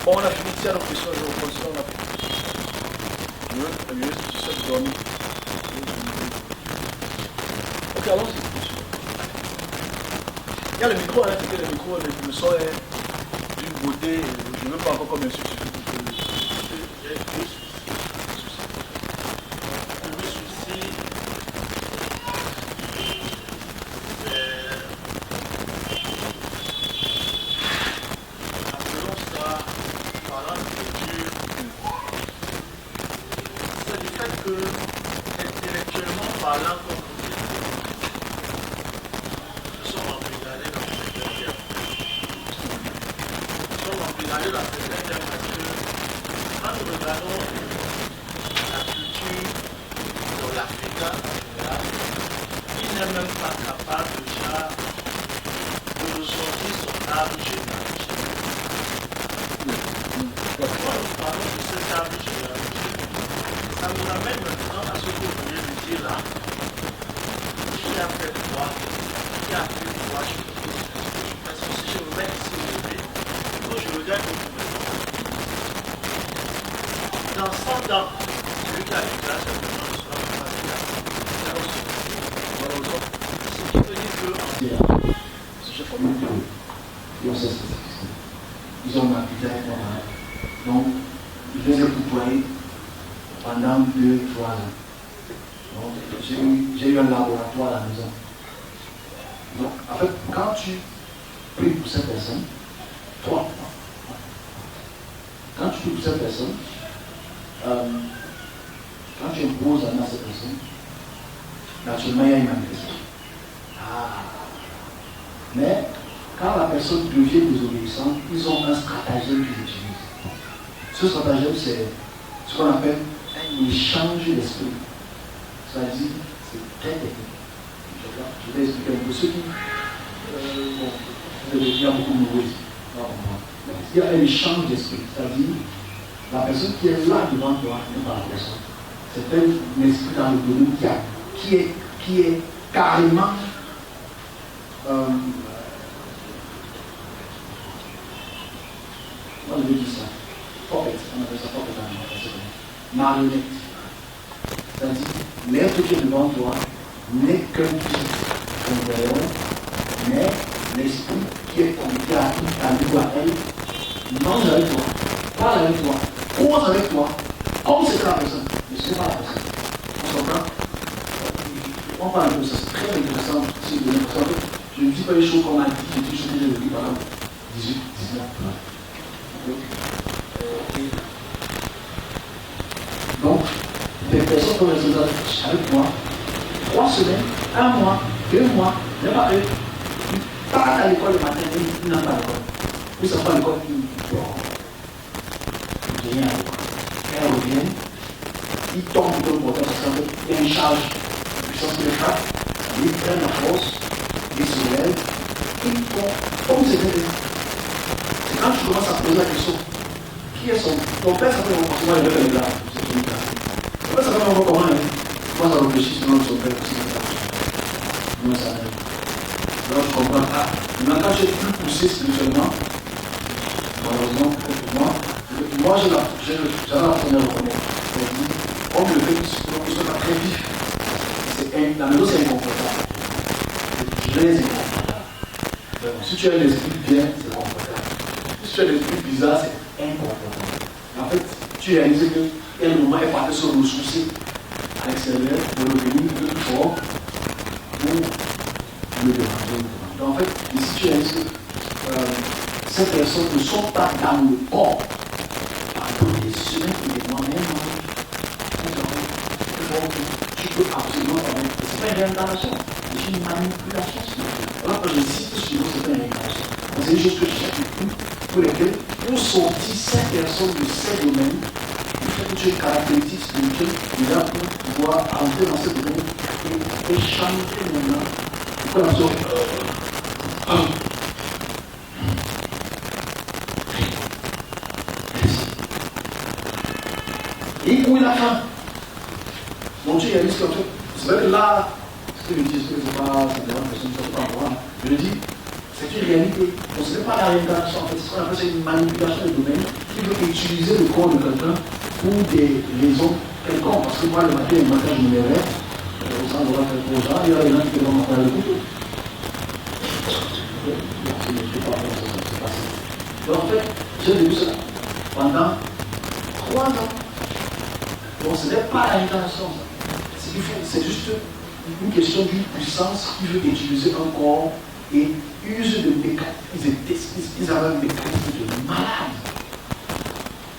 Bon, on a fini ici à nos questions, je reprends ça, on a fait. Je suis sûr de dormir. Ok, allons-y. Il y a le micro, hein, c'était le micro, le son est d'une beauté, je ne veux pas encore comme un suffit. Nous hommes habitaient avec moi. Donc, je les ai côtoyés pendant 2-3 ans. Donc, j'ai eu un laboratoire à la maison. Donc, en fait, quand tu pries pour cette personne, toi, quand tu pries pour cette personne, quand tu imposes la main à cette personne, naturellement, il y a une manifestation. Mais, quand la personne devient désobéissante, ils ont un stratagème qu'ils utilisent. Ce stratagème, c'est ce qu'on appelle un échange d'esprit. C'est-à-dire, c'est très technique. Je vais expliquer un peu. Ceux qui. Il y a beaucoup de nouveaux ici. Il y a un échange d'esprit. C'est-à-dire, la personne qui est là devant toi n'est pas la personne. C'est un esprit dans le domaine qui est carrément. Moi, je vais dire ça. Puppet, on appelle ça puppet en français. Marionnette. C'est-à-dire, l'être qui est devant toi n'est qu'un petit intérieur, mais l'esprit qui est confié à lui ou à elle, mange avec toi, parle avec toi, cause avec toi, comme c'est la personne, mais ce n'est pas la personne. On s'entend? On parle de ça, c'est très intéressant. Je ne dis pas les choses qu'on a dit, je dis les choses que j'ai vécues pendant 18, 19 ans. Donc, des personnes comme elles sont avec moi, 3 semaines, 1 mois, 2 mois, même pas eux, ils partent à l'école le matin, ils n'ont pas l'école. Ils ne sont pas à l'école, ils dorment. Ils viennent à l'école. Quand ils reviennent, ils tombent dans le portable, il y a une charge de puissance de frappe, ils prennent la force, ils se lèvent, ils font comme c'était. C'est quand tu commences à poser la question, qui est ton père s'appelle comment? Moi, je vais faire là. Ton père s'appelle comment? Moi, ça réfléchit sur son père aussi. Moi, ça arrive. Alors, je comprends. Maintenant, quand j'ai plus poussé spirituellement, malheureusement, pour moi, j'avais la première reconnaissance. Comme le fait qu'ils ne sont pas très vifs, la maison, c'est inconfortable. Je les inconfortable. Si tu as l'esprit bien, c'est confortable. Si tu as l'esprit bizarre, c'est inconfortable. En fait, tu réalises que un moment est parti se ressourcer à l'extérieur pour revenir plus fort pour le déranger. Donc, en fait, ici, tu réalises que ces personnes ne sont pas dans le corps. Par des semaines et des mois, même tu peux absolument faire. Ce n'est pas une réincarnation, c'est une manipulation. Alors que je cite sur vous, c'est pas une réincarnation. C'est des choses que je cherche pour lesquelles, pour sortir ces personnes de ces domaines, il faut que tu aies une caractéristique spirituelle déjà pour pouvoir entrer dans ce domaine et échanger maintenant. Pourquoi la chose et où est la fin? Donc tu réalises qu'en fait, c'est vrai que là, ce que je dis, c'est pas ça dérange personne, ça ne peut pas voir. Je le dis, c'est une réalité. Donc ce n'est pas la réincarnation, en fait, ce qu'on appelle c'est une manipulation du domaine qui veut utiliser le corps de quelqu'un pour des raisons quelconques. Parce que moi, le matin, je me lèverai, au centre de la fête pour ça, il y a des gens qui vont m'envoyer le couteau. Donc en fait, j'ai vu cela pendant 3 ans. Donc ce n'est pas la réincarnation. C'est juste une question d'une puissance qui veut utiliser un corps et use de mécanismes. Ils avaient un mécanisme de malade.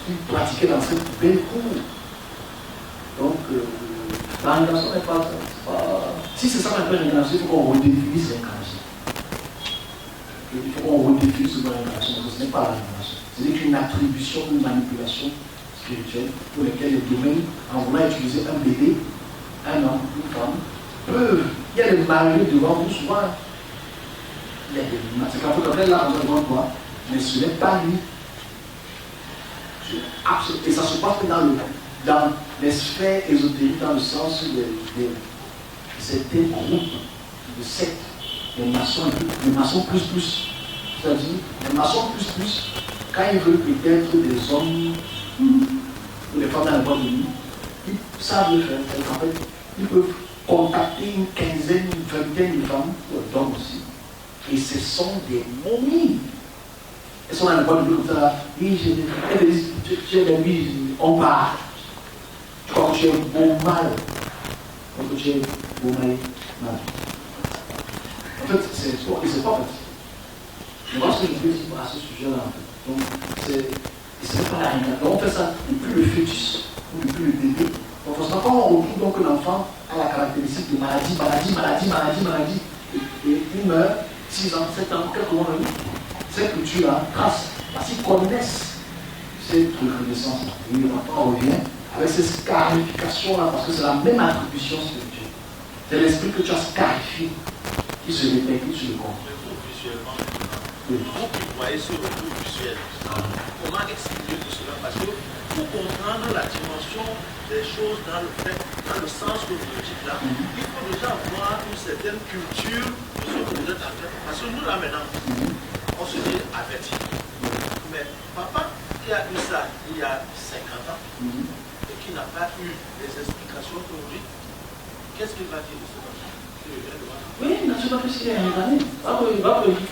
Ils pratiquaient dans cette belle cour. Donc, la réincarnation n'est pas ça. Si c'est ça qu'on appelle réincarnation, il faut qu'on redéfinisse l'incarnation. Il faut qu'on redéfinisse ce qu'est l'incarnation. Ce n'est pas la réincarnation. C'est une attribution, une manipulation spirituelle pour lesquelles les domaines, en voulant utiliser un bébé, un homme, une femme, peuvent. Il y a des mariés devant vous souvent. Il y a des mariés. C'est qu'en fait, quand elle est là devant toi, mais ce n'est pas lui. Et ça se passe dans les sphères ésotériques, dans le sens de certains groupes de sectes, les maçons plus. C'est-à-dire, les maçons plus, quand ils veulent peut-être des hommes ou des femmes dans la boîte de nuit, ils savent le faire. En fait, ils peuvent contacter une quinzaine, une vingtaine de femmes, d'hommes aussi. Et ce sont des momies. Et si on a le droit de dire comme ça, oui, j'ai des vies, on part. Tu crois que tu es beau mal. Donc tu es beau mal. En fait, c'est pas facile. Mais moi, ce que je veux dire à ce sujet-là, donc, c'est pas la réincarnation. Donc, on fait ça depuis le fœtus ou depuis le bébé. Donc, forcément, quand on retrouve donc l'enfant a la caractéristique de maladie, et il meurt 6 ans, 7 ans, quelques mois de vie. Cette culture-là, grâce à ce qu'ils connaissent cette reconnaissance, et on revient avec ces scarifications-là, parce que c'est la même attribution spirituelle. C'est l'esprit que tu as scarifié qui se répercute sur le corps. Vous qui voyez ce retour visuel, comment expliquer tout cela? Parce que pour comprendre la dimension des choses dans le sens que vous dites là, il faut déjà avoir une certaine culture de ce que vous êtes en train. Parce que nous là maintenant, on se dit averti. Mais papa qui a eu ça il y a 50 ans et qui n'a pas eu les explications que vous dites, qu'est-ce qu'il va dire de cela? Oui, naturellement, puisqu'il y a réincarné. Il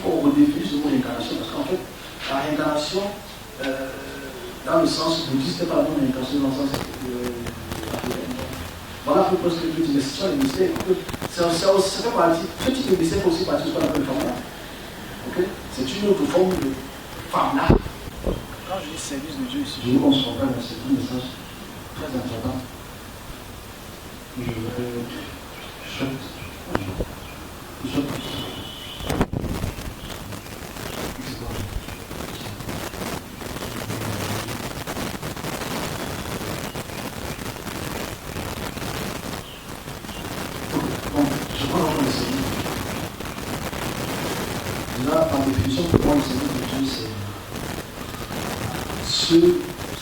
faut redéfinir ce mot réincarnation, parce qu'en fait, la réincarnation, dans le sens bouddhiste, n'est pas la réincarnation dans le sens voilà pourquoi ce que je dis, mais c'est ça le mystère. Ça fait partie, ce type de mystère fait aussi partie de ce qu'on appelle femme. Okay? C'est une autre forme de femme là. Quand je dis service de Dieu ici, je ne comprends pas, mais c'est un message très important. Je vais je prends encore le Seigneur. Là, par définition, pour moi, le Seigneur de Dieu, c'est ceux,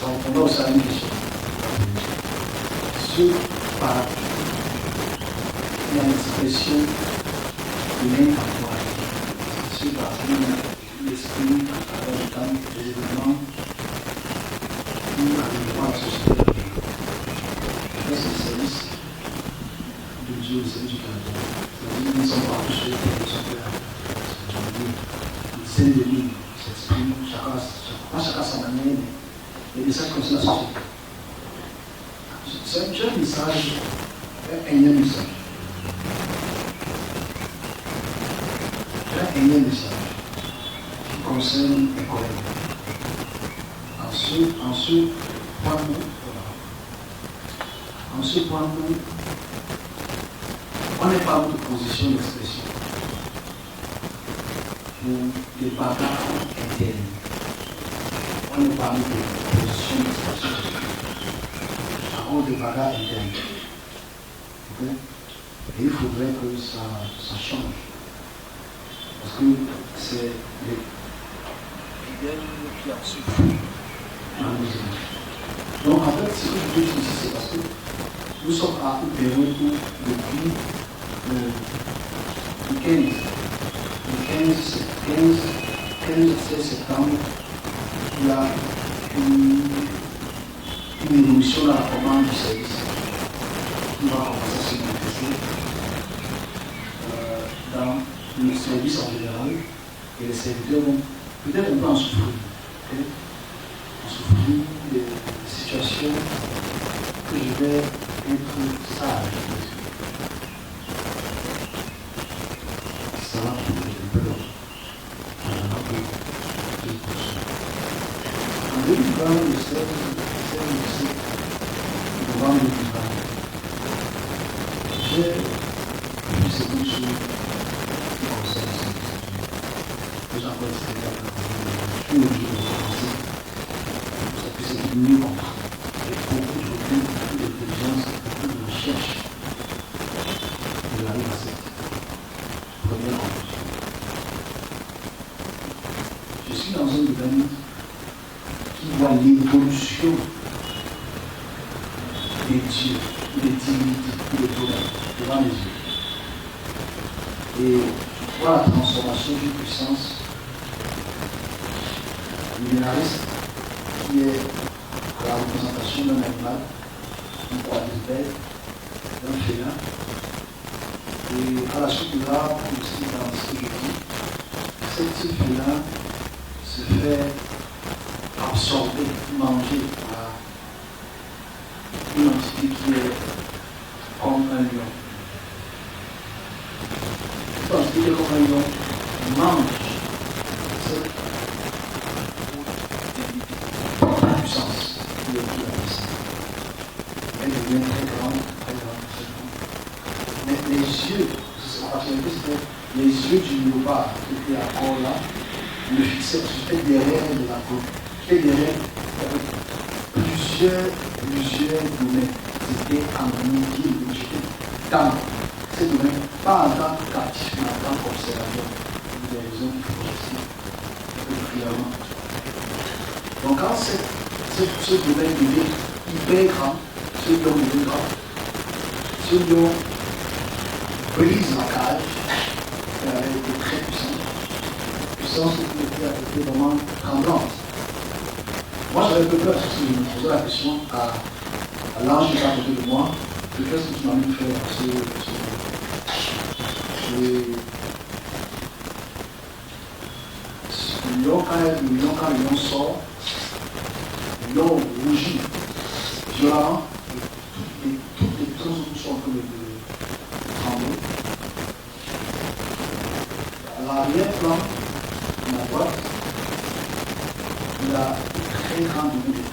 ça répondra aussi à une question. Ceux par l'expression de l'intemporel. Ceux par l'esprit, à travers le temps, les événements qui arriveront à la société. C'est le service de Dieu, le service du Canada. C'est-à-dire qu'ils ne sont pas tous ceux qui sont pères. Ils s'éliminent, s'expriment, chacun sa manière, et messages comme ça la société. C'est un message, un énième message. Un énième message qui concerne les collègues. En ce point, on n'est pas en position d'expression pour des bagarres internes. On n'est pas en position d'expression à cause des bagarres internes. Okay? Et il faudrait que ça change. Parce que c'est les qui en souffrent. Donc en fait, ce que je veux dire ici, c'est parce que nous sommes à une période où depuis le 16 septembre, il y a une évolution dans la commande du service qui va commencer à se manifester dans le service en général, et les serviteurs vont peut-être un peu en souffrir. Okay? En souffrir des situations que je vais être sage. Ça va pour les peurs. En 2020, le 16 novembre 2020, j'ai vu certaines choses qui concernent le service. J'ai encore essayé de le commencer. Ça puisse être mieux compris. Et beaucoup d'intelligence, beaucoup de recherche pour arriver à cette première conclusion. Je suis dans un domaine qui voit l'évolution des dieux, des divinités, des domaines devant les yeux. Et je vois la transformation d'une puissance minéraliste qui est la représentation d'un animal, d'un quadrupède, d'un félin. Et à la suite de là, aussi dans ce que je dis, ce félin se fait absorber, manger par une entité qui est comme un lion. Cette entité qui est comme un lion mange cette puissance qui est la puissance. Elle devient très grande, très grande, très grande. Mais les yeux, c'est la particularité, c'est les yeux du léopard qui était encore là, le fixaient juste derrière de la côte. Juste derrière, avec plusieurs domaines. C'était en midi, j'étais dans ces domaines, pas en tant que captif, mais en tant qu'observateur. Des raisons qu'il faut aussi régulièrement. Donc quand ce domaine devient hyper grand, ce lion devient grand, ce lion brise la cage, et elle a été très puissante. La puissance qui était vraiment tremblante. Moi j'avais un peu peur, parce que je me posais la question à l'ange qui est à côté de moi, de qu'est-ce que tu m'as mis faire à ce le lion, quand le lion sort, le lion rougit violemment et toutes les troncs sont en train de trembler. À l'arrière-plan, de la boîte, il a une très grande lumière,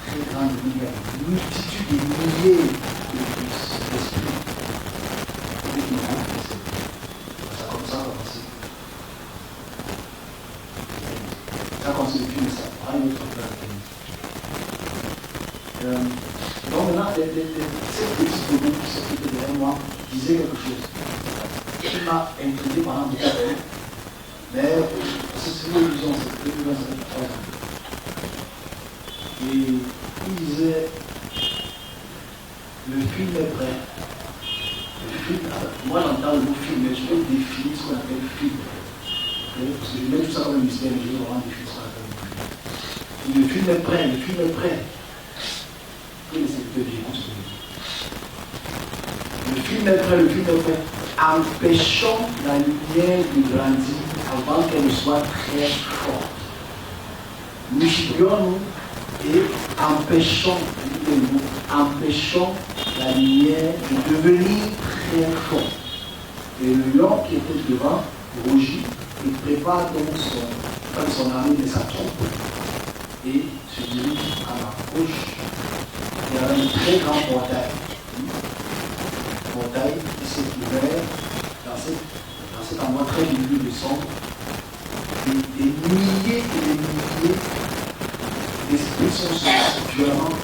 très grande lumière, une multitude de milliers d'esprits. Ça comme ça, ça commence le film, ça prend une autre place. Donc maintenant, cette petite domaine qui s'occupait derrière moi disait quelque chose qui m'a intrigué pendant beaucoup de temps. Mais c'est une illusion, c'est une illusion, c'est 3 ans. Et il disait, le film est prêt. Le film, moi j'entends le mot film, mais je vais définir ce qu'on appelle film. Okay? Parce que je mets tout ça comme un mystère, mais je vais vraiment définir ce qu'on appelle le film. Le film est prêt, le film est prêt. Que les secteurs d'écoute. Le film est prêt, le film est prêt. Empêchons la lumière de grandir avant qu'elle ne soit très forte. Multiplions-nous et empêchons la lumière de devenir très forte. Et le lion qui était devant rougit et prépare donc son armée de sa trompe et se dirige à la gauche. Il y avait un très grand portail. Le portail qui s'est ouvert dans cet endroit très lumineux de sombre. Des milliers et des milliers d'esprits sont sortis violemment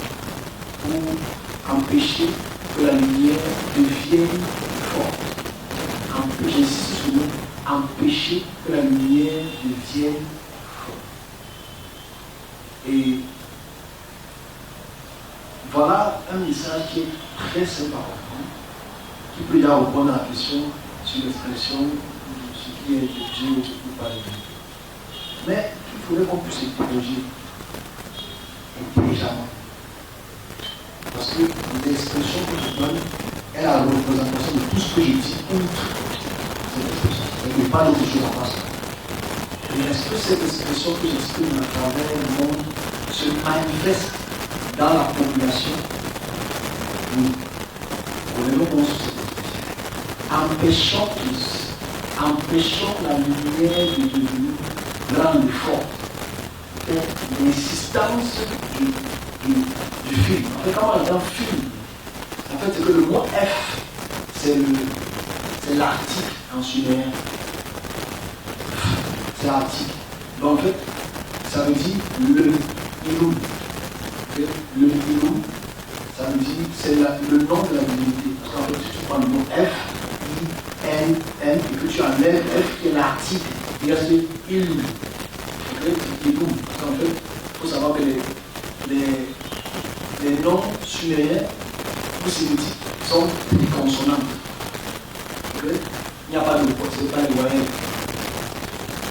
pour empêcher que la lumière devienne forte. J'insiste sur le mot, empêcher que la lumière devienne forte. Et voilà un message qui est très simple à comprendre, qui peut déjà répondre à la question sur l'expression de ce qui est de Dieu ou pas de Dieu. Mais il faudrait qu'on puisse interroger intelligemment. Parce que l'expression que je donne est la représentation de tout ce que je dis outre cette expression. Il n'y a pas d'autre chose à passer. Et est-ce que cette expression que j'exprime à travers le monde se manifeste dans la population? Oui. Prenons sur cette expression. Empêchons la lumière de devenir grande et forte. L'insistance du film. En fait, quand on entend film, en fait, c'est que le mot F, c'est l'article en sumérien. C'est l'article. Donc, en fait, ça veut dire le Ilum. Le Ilum, ça veut dire, c'est le nom de la divinité. Parce qu'en fait, si tu prends le mot F, I-N-N, et que tu enlèves F qui est l'article, il y a ce Ilum. Ilum. Parce qu'en fait, il faut savoir que les noms sumériens ou sémitiques sont des consonantes. Okay? Il n'y a pas de voix, ce n'est pas de voyelle.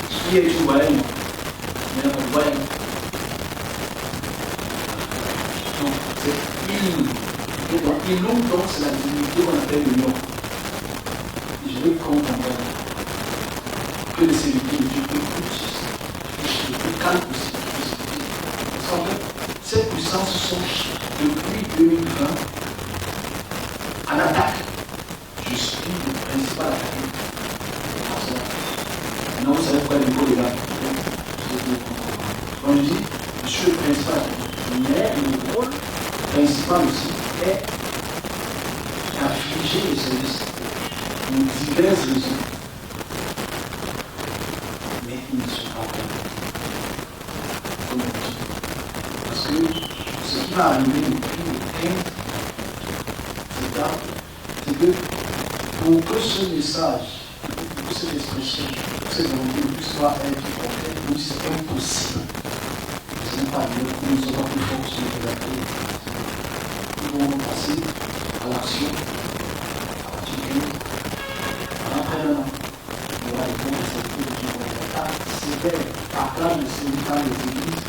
Qui est une voyelle? Il n'y a pas de voyelle. Donc, c'est Ilum. Donc, Ilum, donc, c'est la divinité qu'on appelle le lion. Et je veux qu'on comprenne que les sémites de Dieu écoutent. totale possibilité. Parce qu'en fait, ces puissances sont depuis 2020 en attaque. Je suis le principal attaqué. Maintenant, vous savez pourquoi le niveau est là. Quand je dis, je suis le principal attaqué. Mais le rôle principal aussi est d'affliger les services pour diverses raisons. Mais ils ne sont pas bons. Comme on dit. Parce que ce qui va arriver depuis le 15, c'est que pour que ce message, pour que cette expression, pour que cette volonté puisse pas être concrète, nous c'est impossible. Ce n'est pas Dieu, nous ne sommes pas plus forts sur la terre. Nous devons passer à l'action, à l'activité, après un an. Il y aura des bons récepteurs qui vont être là, sévères, par là de syndicats des églises,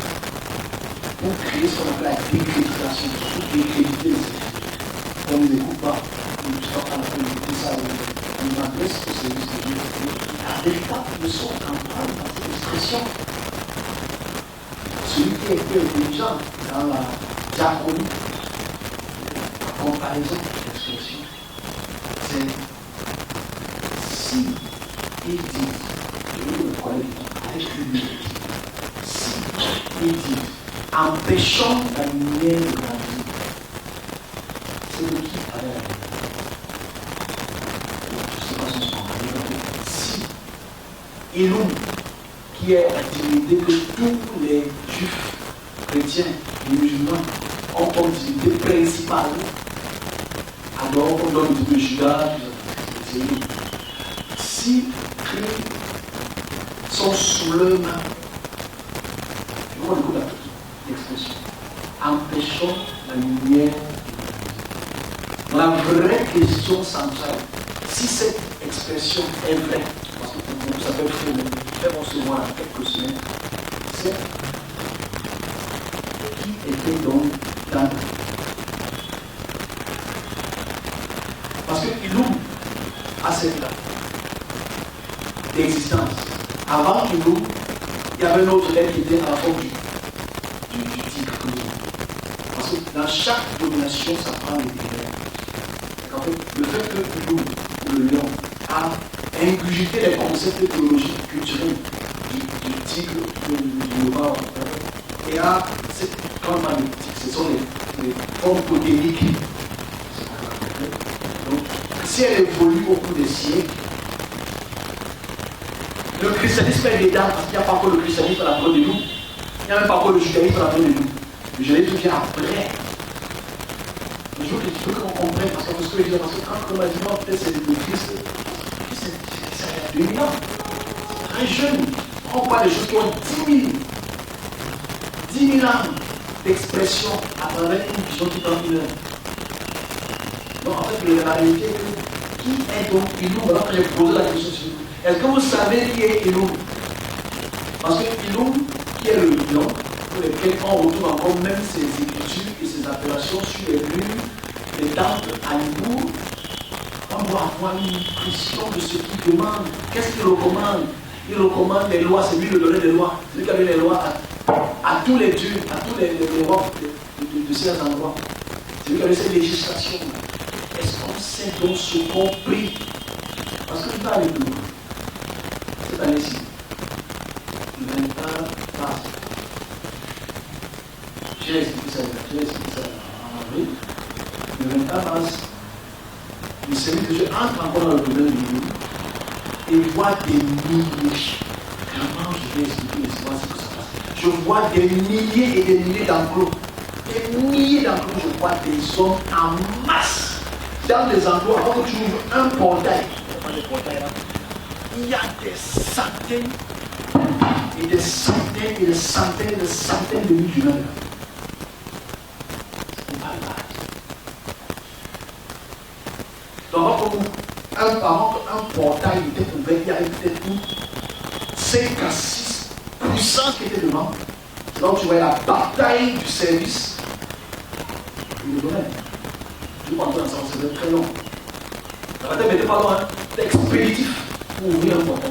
pour créer ce qu'on appelle la décréditation, pour décréditer les églises. On ne les écoute pas, on ne peut pas écouter ça, on adresse au service de Dieu. La véritable leçon en parle dans cette expression. Celui qui était intelligent dans la diaconie, la comparaison de l'expression, c'est si il dit, je vais le collègue avec l'humilité, si il dit, empêchant la lumière de grandir, c'est de qui avait la lumière? Je ne sais pas si on s'en rend compte. Si Eloum, qui est la divinité que tous les juifs, chrétiens et musulmans ont comme divinité principale, alors on donne le Judas, si Christ sont sous leur main, je vois le coup l'expression, empêchons la lumière. La vraie question centrale, si cette expression est vraie, parce que vous savez, fait recevoir à quelques semaines, c'est qui était donc dans. Parce que Iloum a cette date d'existence. Avant Iloum, il y avait un autre être qui était à la forme du tigre. Parce que dans chaque domination, ça prend des degrés. En fait, le fait que Iloum, le lion, a ingurgité les concepts théologiques culturels du tigre, du léopard, et a cette grande magnétique, ce sont les formes protéiniques. Donc, si elle évolue au cours des siècles, le christianisme est dedans, parce qu'il n'y a pas encore le christianisme à la période de nous, il n'y a même pas encore le judaïsme à la période de nous. Le judaïsme vient après. Je veux qu'on comprenne, parce que quand on m'a dit, non, peut-être c'est le Christ, c'est il y a 2000 ans, très jeune. On parle des choses qui ont 10 000 ans d'expression à travers une vision qui prend une heure. Donc en fait, la réalité est que qui est donc Iloum? Alors que j'ai posé la question sur vous. Est-ce que vous savez qui est Iloum? Parce que Iloum, qui est le lion, pour lequel on retrouve encore même ses écritures et ses appellations sur les murs, les temples à Nibour, on doit avoir une impression de ce qu'il demande. Qu'est-ce qu'il recommande? Il recommande les lois, c'est lui le donneur des lois. C'est lui qui a donné les lois à tous les dieux, à tous les rois de ces endroits. C'est lui qui a donné ces législations. Est-ce qu'on sait donc ce qu'on prie? Parce que je vais aller plus loin. Cette année-ci, le 21 mars, j'ai expliqué ça en avril. Le 21 mars, le service de Dieu entre encore dans le domaine du monde et voit des milliers. Comment je vais expliquer l'histoire, c'est que ça passe. Je vois des milliers et des milliers d'enclos. Des milliers d'enclos, je vois des hommes en masse. Dans des endroits, avant que tu ouvres un portail, il y a des centaines et des centaines et des centaines et des centaines de musulmans. C'est pas mal. Donc, un portail était ouvert, il y avait peut-être 5 à 6 puissances qui étaient devant. Donc, tu voyais la bataille du service. Et le domaine. Je ne vais pas entrer dans ça, c'est très long. La bataille n'était pas loin, c'était expéditif pour ouvrir un portail.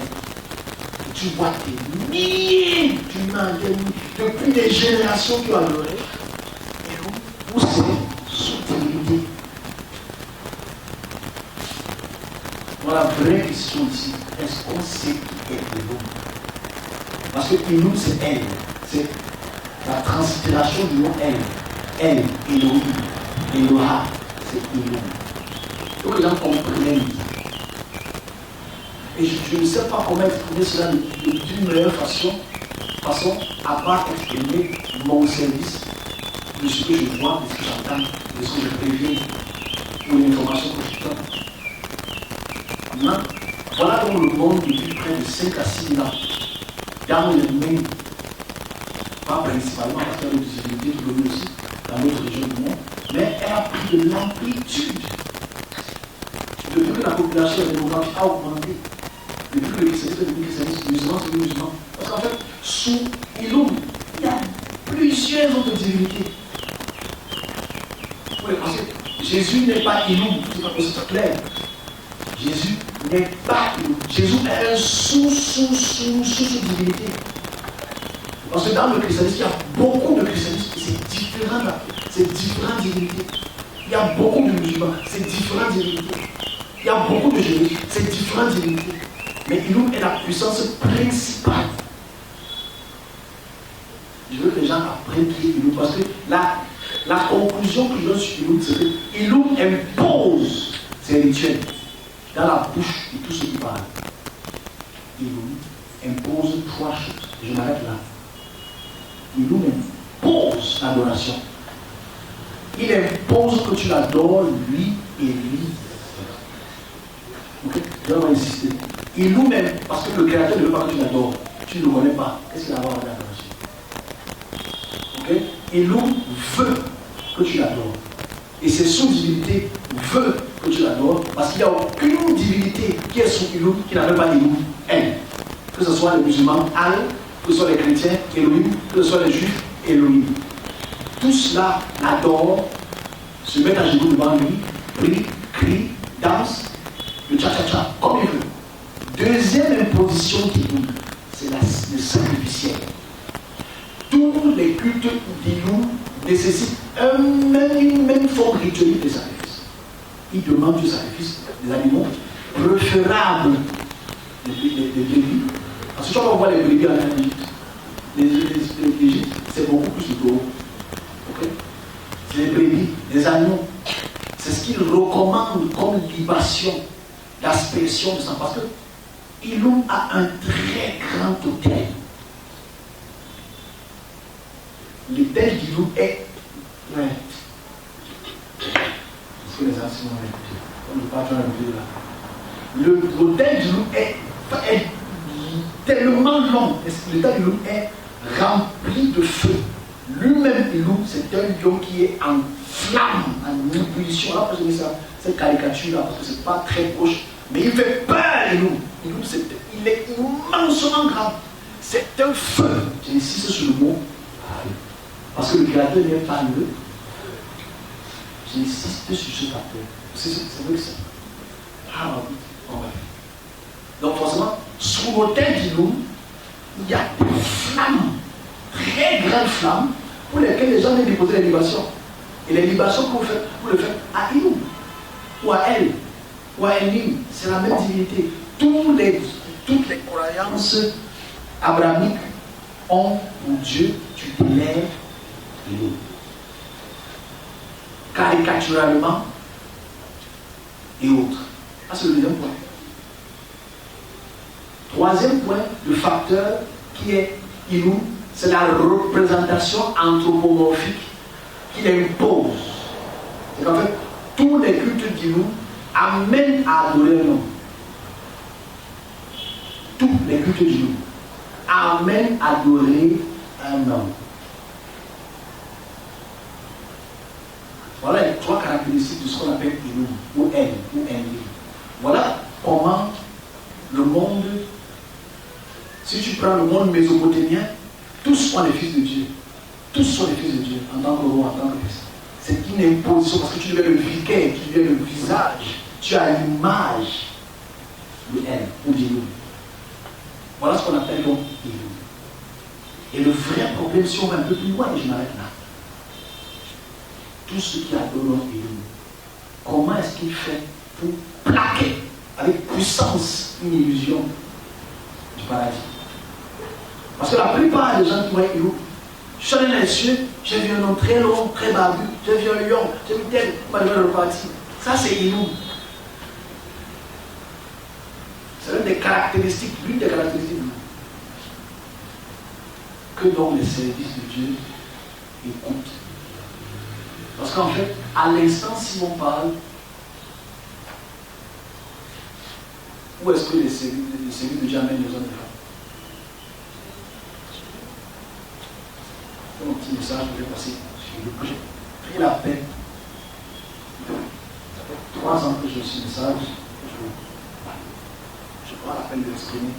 Tu tu vois des milliers d'humains, depuis des générations qui ont adoré, et où c'est sous divinité. Voilà, la vraie question ici, est-ce qu'on sait qui est Elohim? Parce que Elohim, c'est elle. C'est la transpiration du nom elle. Elle, Elohim. Eloha, c'est Elohim. Donc les gens comprennent. Et je ne sais pas comment exprimer cela d'une meilleure façon, à part exprimer mon service de ce que je vois, de ce que j'entends, de ce que je préviens, ou l'information que je donne. Maintenant, voilà donc le monde depuis près de 5 à 6 ans, dans les mains, pas principalement parce qu'il y a des difficultés qui l'ont aussi dans d'autres régions du monde, mais elle a pris de l'amplitude. Depuis que la population démographique a augmenté, depuis que le christianisme est devenu christianisme, musulman c'est devenu musulman. Parce qu'en fait, sous Elohim, il y a plusieurs autres divinités. Oui, parce que Jésus n'est pas Elohim, c'est clair. Jésus n'est pas Elohim. Jésus est un sous-divinité. Parce que dans le christianisme, il y a beaucoup de christianisme, c'est différentes divinités. Il y a beaucoup de musulmans, c'est différentes divinités. Il y a beaucoup de Jésus, c'est différentes divinités. Mais Elohim est la puissance principale. Je veux que les gens apprennent qui est Elohim. Parce que la conclusion que je donne sur Elohim, c'est que Elohim impose ses rituels dans la bouche de tous ceux qui parlent. Elohim impose 3 choses. Je m'arrête là. Elohim impose l'adoration. Il impose que tu l'adores lui et lui. Ok? Je vais insister. Elohim même, parce que le Créateur ne veut pas que tu l'adores. Tu ne le connais pas. Qu'est-ce qu'il a à voir avec l'adoration? Ok? Elohim veut que tu l'adores. Et ses sous-divinités veulent que tu l'adores parce qu'il n'y a aucune divinité qui est sous Elohim qui n'a même pas Elohim. Elle. Que ce soit les musulmans, Allah, que ce soit les chrétiens, Elohim, que ce soit les juifs, Elohim. Tout cela l'adore, se met à genoux devant lui, prie, crie, danse, le tcha-tcha-tcha, comme il veut. Deuxième imposition qui dit, c'est le sacrificiel. Tous les cultes d'Elohim nécessitent une même forme rituelle de sacrifice. Ils demandent du sacrifice des animaux préférables des brebis. Parce que tu vas voir les brebis en Égypte. L'Égypte, c'est beaucoup plus de taureaux. Okay? C'est les brebis, les animaux. C'est ce qu'ils recommandent comme libation, l'aspersion de sang. Parce que Elohim a un très grand autel. L'autel d'Elohim est. Ouais. Est-ce que les anciens ont écouté? On ne peut pas faire un vidéo là. L'autel d'Elohim est tellement long. L'autel d'Elohim est rempli de feu. Lui-même, Elohim, c'est un lion qui est en flamme, en ébullition. Là, j'ai mis cette caricature là parce que c'est pas très proche. Mais il fait peur, Elohim. Elohim, il est immensement grand. C'est un feu. J'insiste sur le mot. Parce que le Créateur n'est pas le. J'insiste sur ce facteur. C'est vrai que c'est. Ah oui, on va. Donc forcément, sous l'autel d'Elohim, il y a des flammes, très grandes flammes, pour lesquelles les gens viennent déposer les libations. Et les libations que vous le faites à Elohim, ou à elle, ou à Elohim, c'est la même divinité. Toutes les croyances abrahamiques ont pour Dieu tutélaire Elohim. Caricaturalement et autres. Ça, c'est le deuxième point. Troisième point, le facteur qui est Elohim, c'est la représentation anthropomorphique qu'il impose. C'est qu'en fait, tous les cultes d'Elohim amènent à adorer un homme. Tous les cultes d'Elohim amènent à adorer un homme. Voilà les 3 caractéristiques de ce qu'on appelle Elohim, ou elle, ou Elohim. Voilà comment le monde, si tu prends le monde mésopotamien, tous sont les fils de Dieu. Tous sont les fils de Dieu, en tant que roi, en tant que fils. C'est une imposition, parce que tu deviens le vicaire, tu deviens le visage, tu as l'image de elle, ou d'Elohim. Voilà ce qu'on appelle Et le vrai problème, si on va un peu plus loin, et je m'arrête là, tout ce qui adore Élie, comment est-ce qu'il fait pour plaquer avec puissance une illusion du paradis? Parce que la plupart des gens qui voient Élie, je suis allé dans les cieux, j'ai vu un homme très long, très barbu, j'ai vu un lion, j'ai vu tel, malgré le parti. Ça, c'est Élie. C'est l'une des caractéristiques, que donc les services de Dieu écoutent. Parce qu'en fait, à l'instant, si on parle, où est-ce que les services de Dieu amènent les hommes et les femmes? Un petit message que j'ai passé sur le projet. J'ai pris la peine. Ça fait 3 ans que j'ai reçu ce message. Je prends la peine de l'exprimer.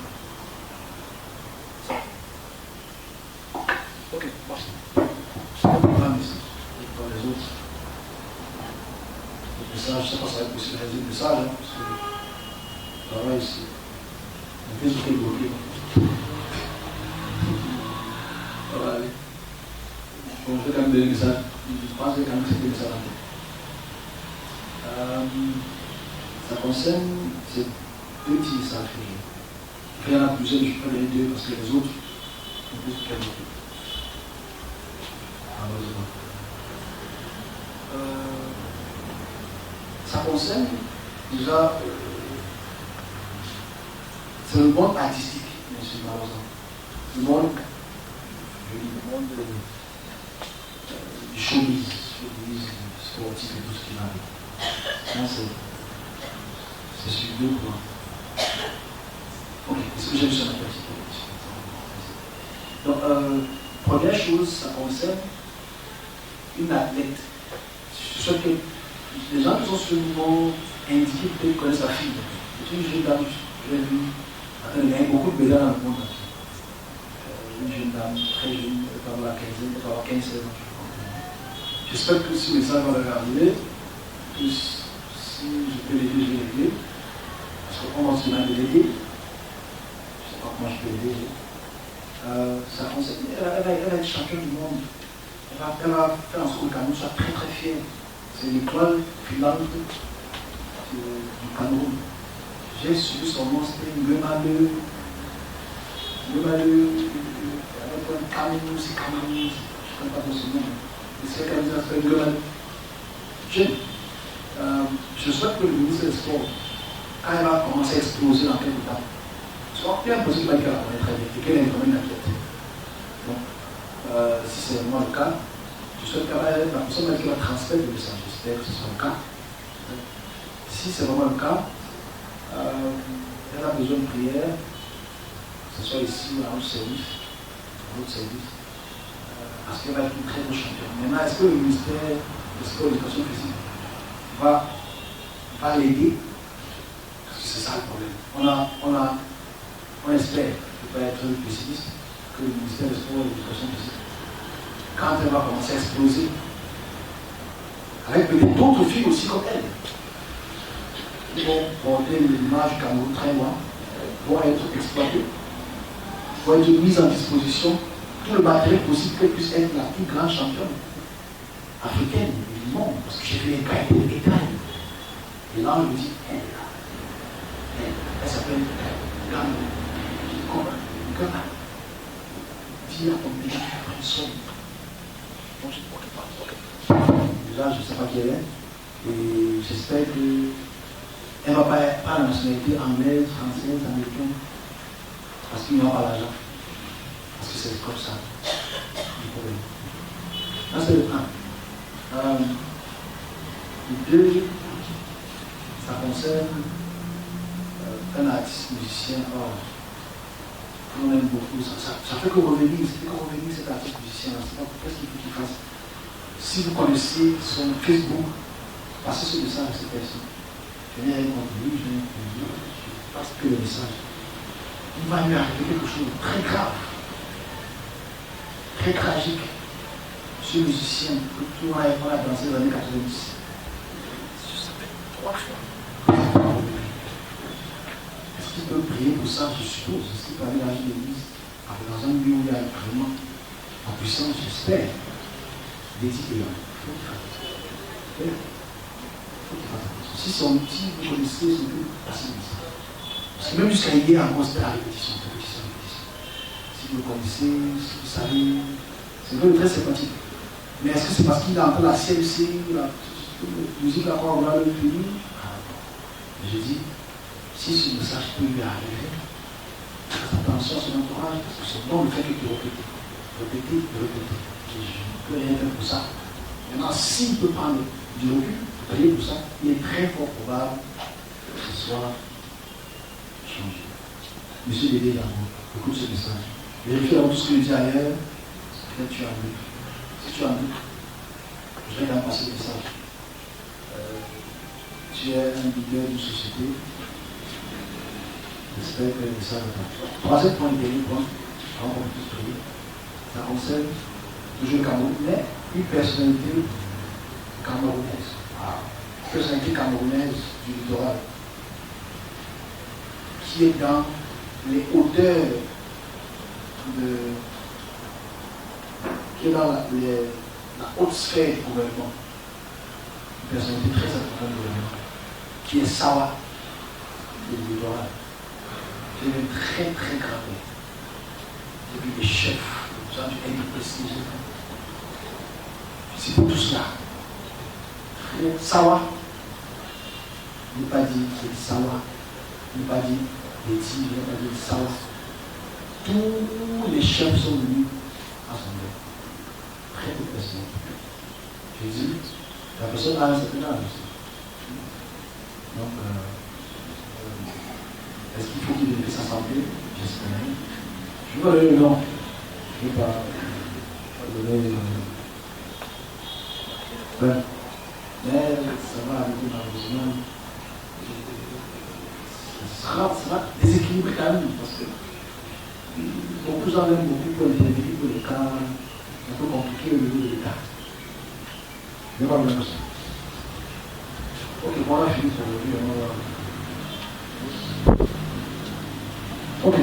Ça. Ok, bon. Je ne pas ici. Dans les autres. Le message, je ne sais pas si ça va être possible de réaliser le message, hein, parce que je travaille ici. On fait ce qu'il bloqué. Ça va aller. Bon, je vais quand même donner le message. Je pense que quand même c'était le message. Ça concerne ces 2 petits messages que j'ai. Il y en a plusieurs, mais je peux donner 2 parce que les autres, on peut se calmer. Malheureusement. Ça concerne déjà, c'est le monde artistique, bien sûr, malheureusement. Le monde du showbiz, sportif et tout ce qui m'arrive. Ça, c'est sur 2 points. Ok, est-ce que j'ai vu sur la petite donc, première chose, ça concerne une athlète. Je souhaite que les gens qui sont sur le mouvement indiqués peut-être connaissent la fille. C'est une jeune dame, je l'ai vue. Il y a beaucoup de médailles dans le monde. Une jeune dame, très jeune, elle peut avoir la quinzaine, elle peut avoir 15-16 ans. J'espère que ce message va leur arriver, que si je peux l'aider, je vais l'aider. Parce qu'on va se demander de l'aider. Je ne sais pas comment je peux l'aider. Ça concerne, elle va être championne du monde. Elle va faire en sorte que le Cameroun soit très très fier. C'est l'étoile filante du Cameroun. J'ai suivi son nom, c'était Ngemaleu. Ngemaleu, avec un Cameroun, c'est Cameroun, je ne connais pas son nom. C'est comme ça, c'est Ngemaleu. Je souhaite que le ministre des Sports, quand elle va commencer à exploser dans quelques temps, soit bien possible qu'elle la connaît très bien et qu'elle ait quand même une athlète. Donc, si c'est vraiment le cas, je souhaite qu'elle va être la personne qui va transmettre le message. J'espère que ce soit le cas. Si c'est vraiment le cas, elle a besoin de prière, que ce soit ici ou à notre service, parce qu'elle va être une très bonne championne. Maintenant, est-ce que le ministère de Sport et de l'Éducation physique va l'aider? Parce que c'est ça le problème. On espère, je ne peux pas être pessimiste, que le ministère des Sports et de l'Éducation physique, quand elle va commencer à exploser, avec peut-être d'autres filles aussi comme elle, qui vont porter l'image du Cameroun très loin, vont être exploitées, vont être mises en disposition tout le matériel possible qu'elle puisse être la plus grande championne africaine du monde, parce que j'ai fait les cas et les détails. Et là, je me dis, elle s'appelle Gana. Comment Gana. Dis à ton pays, une somme. Donc, je dis, ok. Déjà, je ne sais pas qui elle est. Et j'espère qu'elle ne va pas la nationalité anglaise, française, américaine, parce qu'il n'y aura pas l'argent. Parce que c'est comme ça. Le problème. Là, c'est le 1. Le 2, ça concerne un artiste musicien. On aime beaucoup. Ça fait que revenir cet artiste musicien. C'est pas qu'est-ce qu'il faut qu'il fasse. Si vous connaissez son Facebook, passez ce message à cette personne. Je viens avec lui, je passe que le message. Il va lui arriver quelque chose de très grave, très tragique. Ce musicien que tout le monde a dansé dans les années 90. Ça fait 3 fois. Est-ce qu'il peut prier pour ça, je suppose? Est-ce qu'il peut aller dans l'église? dans un lieu où il y a vraiment la puissance, j'espère, des idées. Il faut qu'il fasse attention. Si son outil, vous connaissez, c'est plus facile. Parce que même jusqu'à hier, on se fait la répétition. Si vous le connaissez, si vous savez, c'est vraiment très sympathique. Mais est-ce que c'est parce qu'il a encore la CMC, la musique à quoi on va le finir? Je dis, si ce message peut lui arriver, faites attention à son entourage, parce que c'est bon le fait qu'il te répète. Répéter. Je ne peux rien faire pour ça. Maintenant, s'il peut prendre du recul, prier pour ça, il est très fort probable que ce soit changé. Monsieur Dédé, écoute ce message. Vérifie avant tout ce que je dis ailleurs, peut-être tu as un doute. Si tu as un doute, je vais quand même passer le message. Tu es un leader d'une société. J'espère que le message va. Troisième point, dernier point, avant qu'on puisse prier. Ça concerne toujours le Cameroun, mais une personnalité camerounaise. Une personnalité camerounaise du littoral qui est dans les hauteurs qui est dans la haute sphère du gouvernement. Une personnalité très importante du gouvernement, qui est Sawa du littoral. C'est une très très grande. C'est lui des chefs. Du prestige. C'est pour tout cela. Sawa, ne pas dire Sawa, ne pas dire Betty, ne pas dire Sawa. Tous les chefs sont venus à son œuvre. Très peu de personnes. Je dis, la personne a un certain âge aussi. Donc, est-ce qu'il faut qu'il ait sa santé? J'espère. Je veux le nom. Je ne vais pas donner. Mais ça va arriver malheureusement. Ça sera déséquilibré quand même, parce que beaucoup en aiment beaucoup pour intervenir pour les cas un peu compliqués au niveau de l'État. Je ne vais pas dire ça. Ok, voilà, je finis pour aujourd'hui. Ok.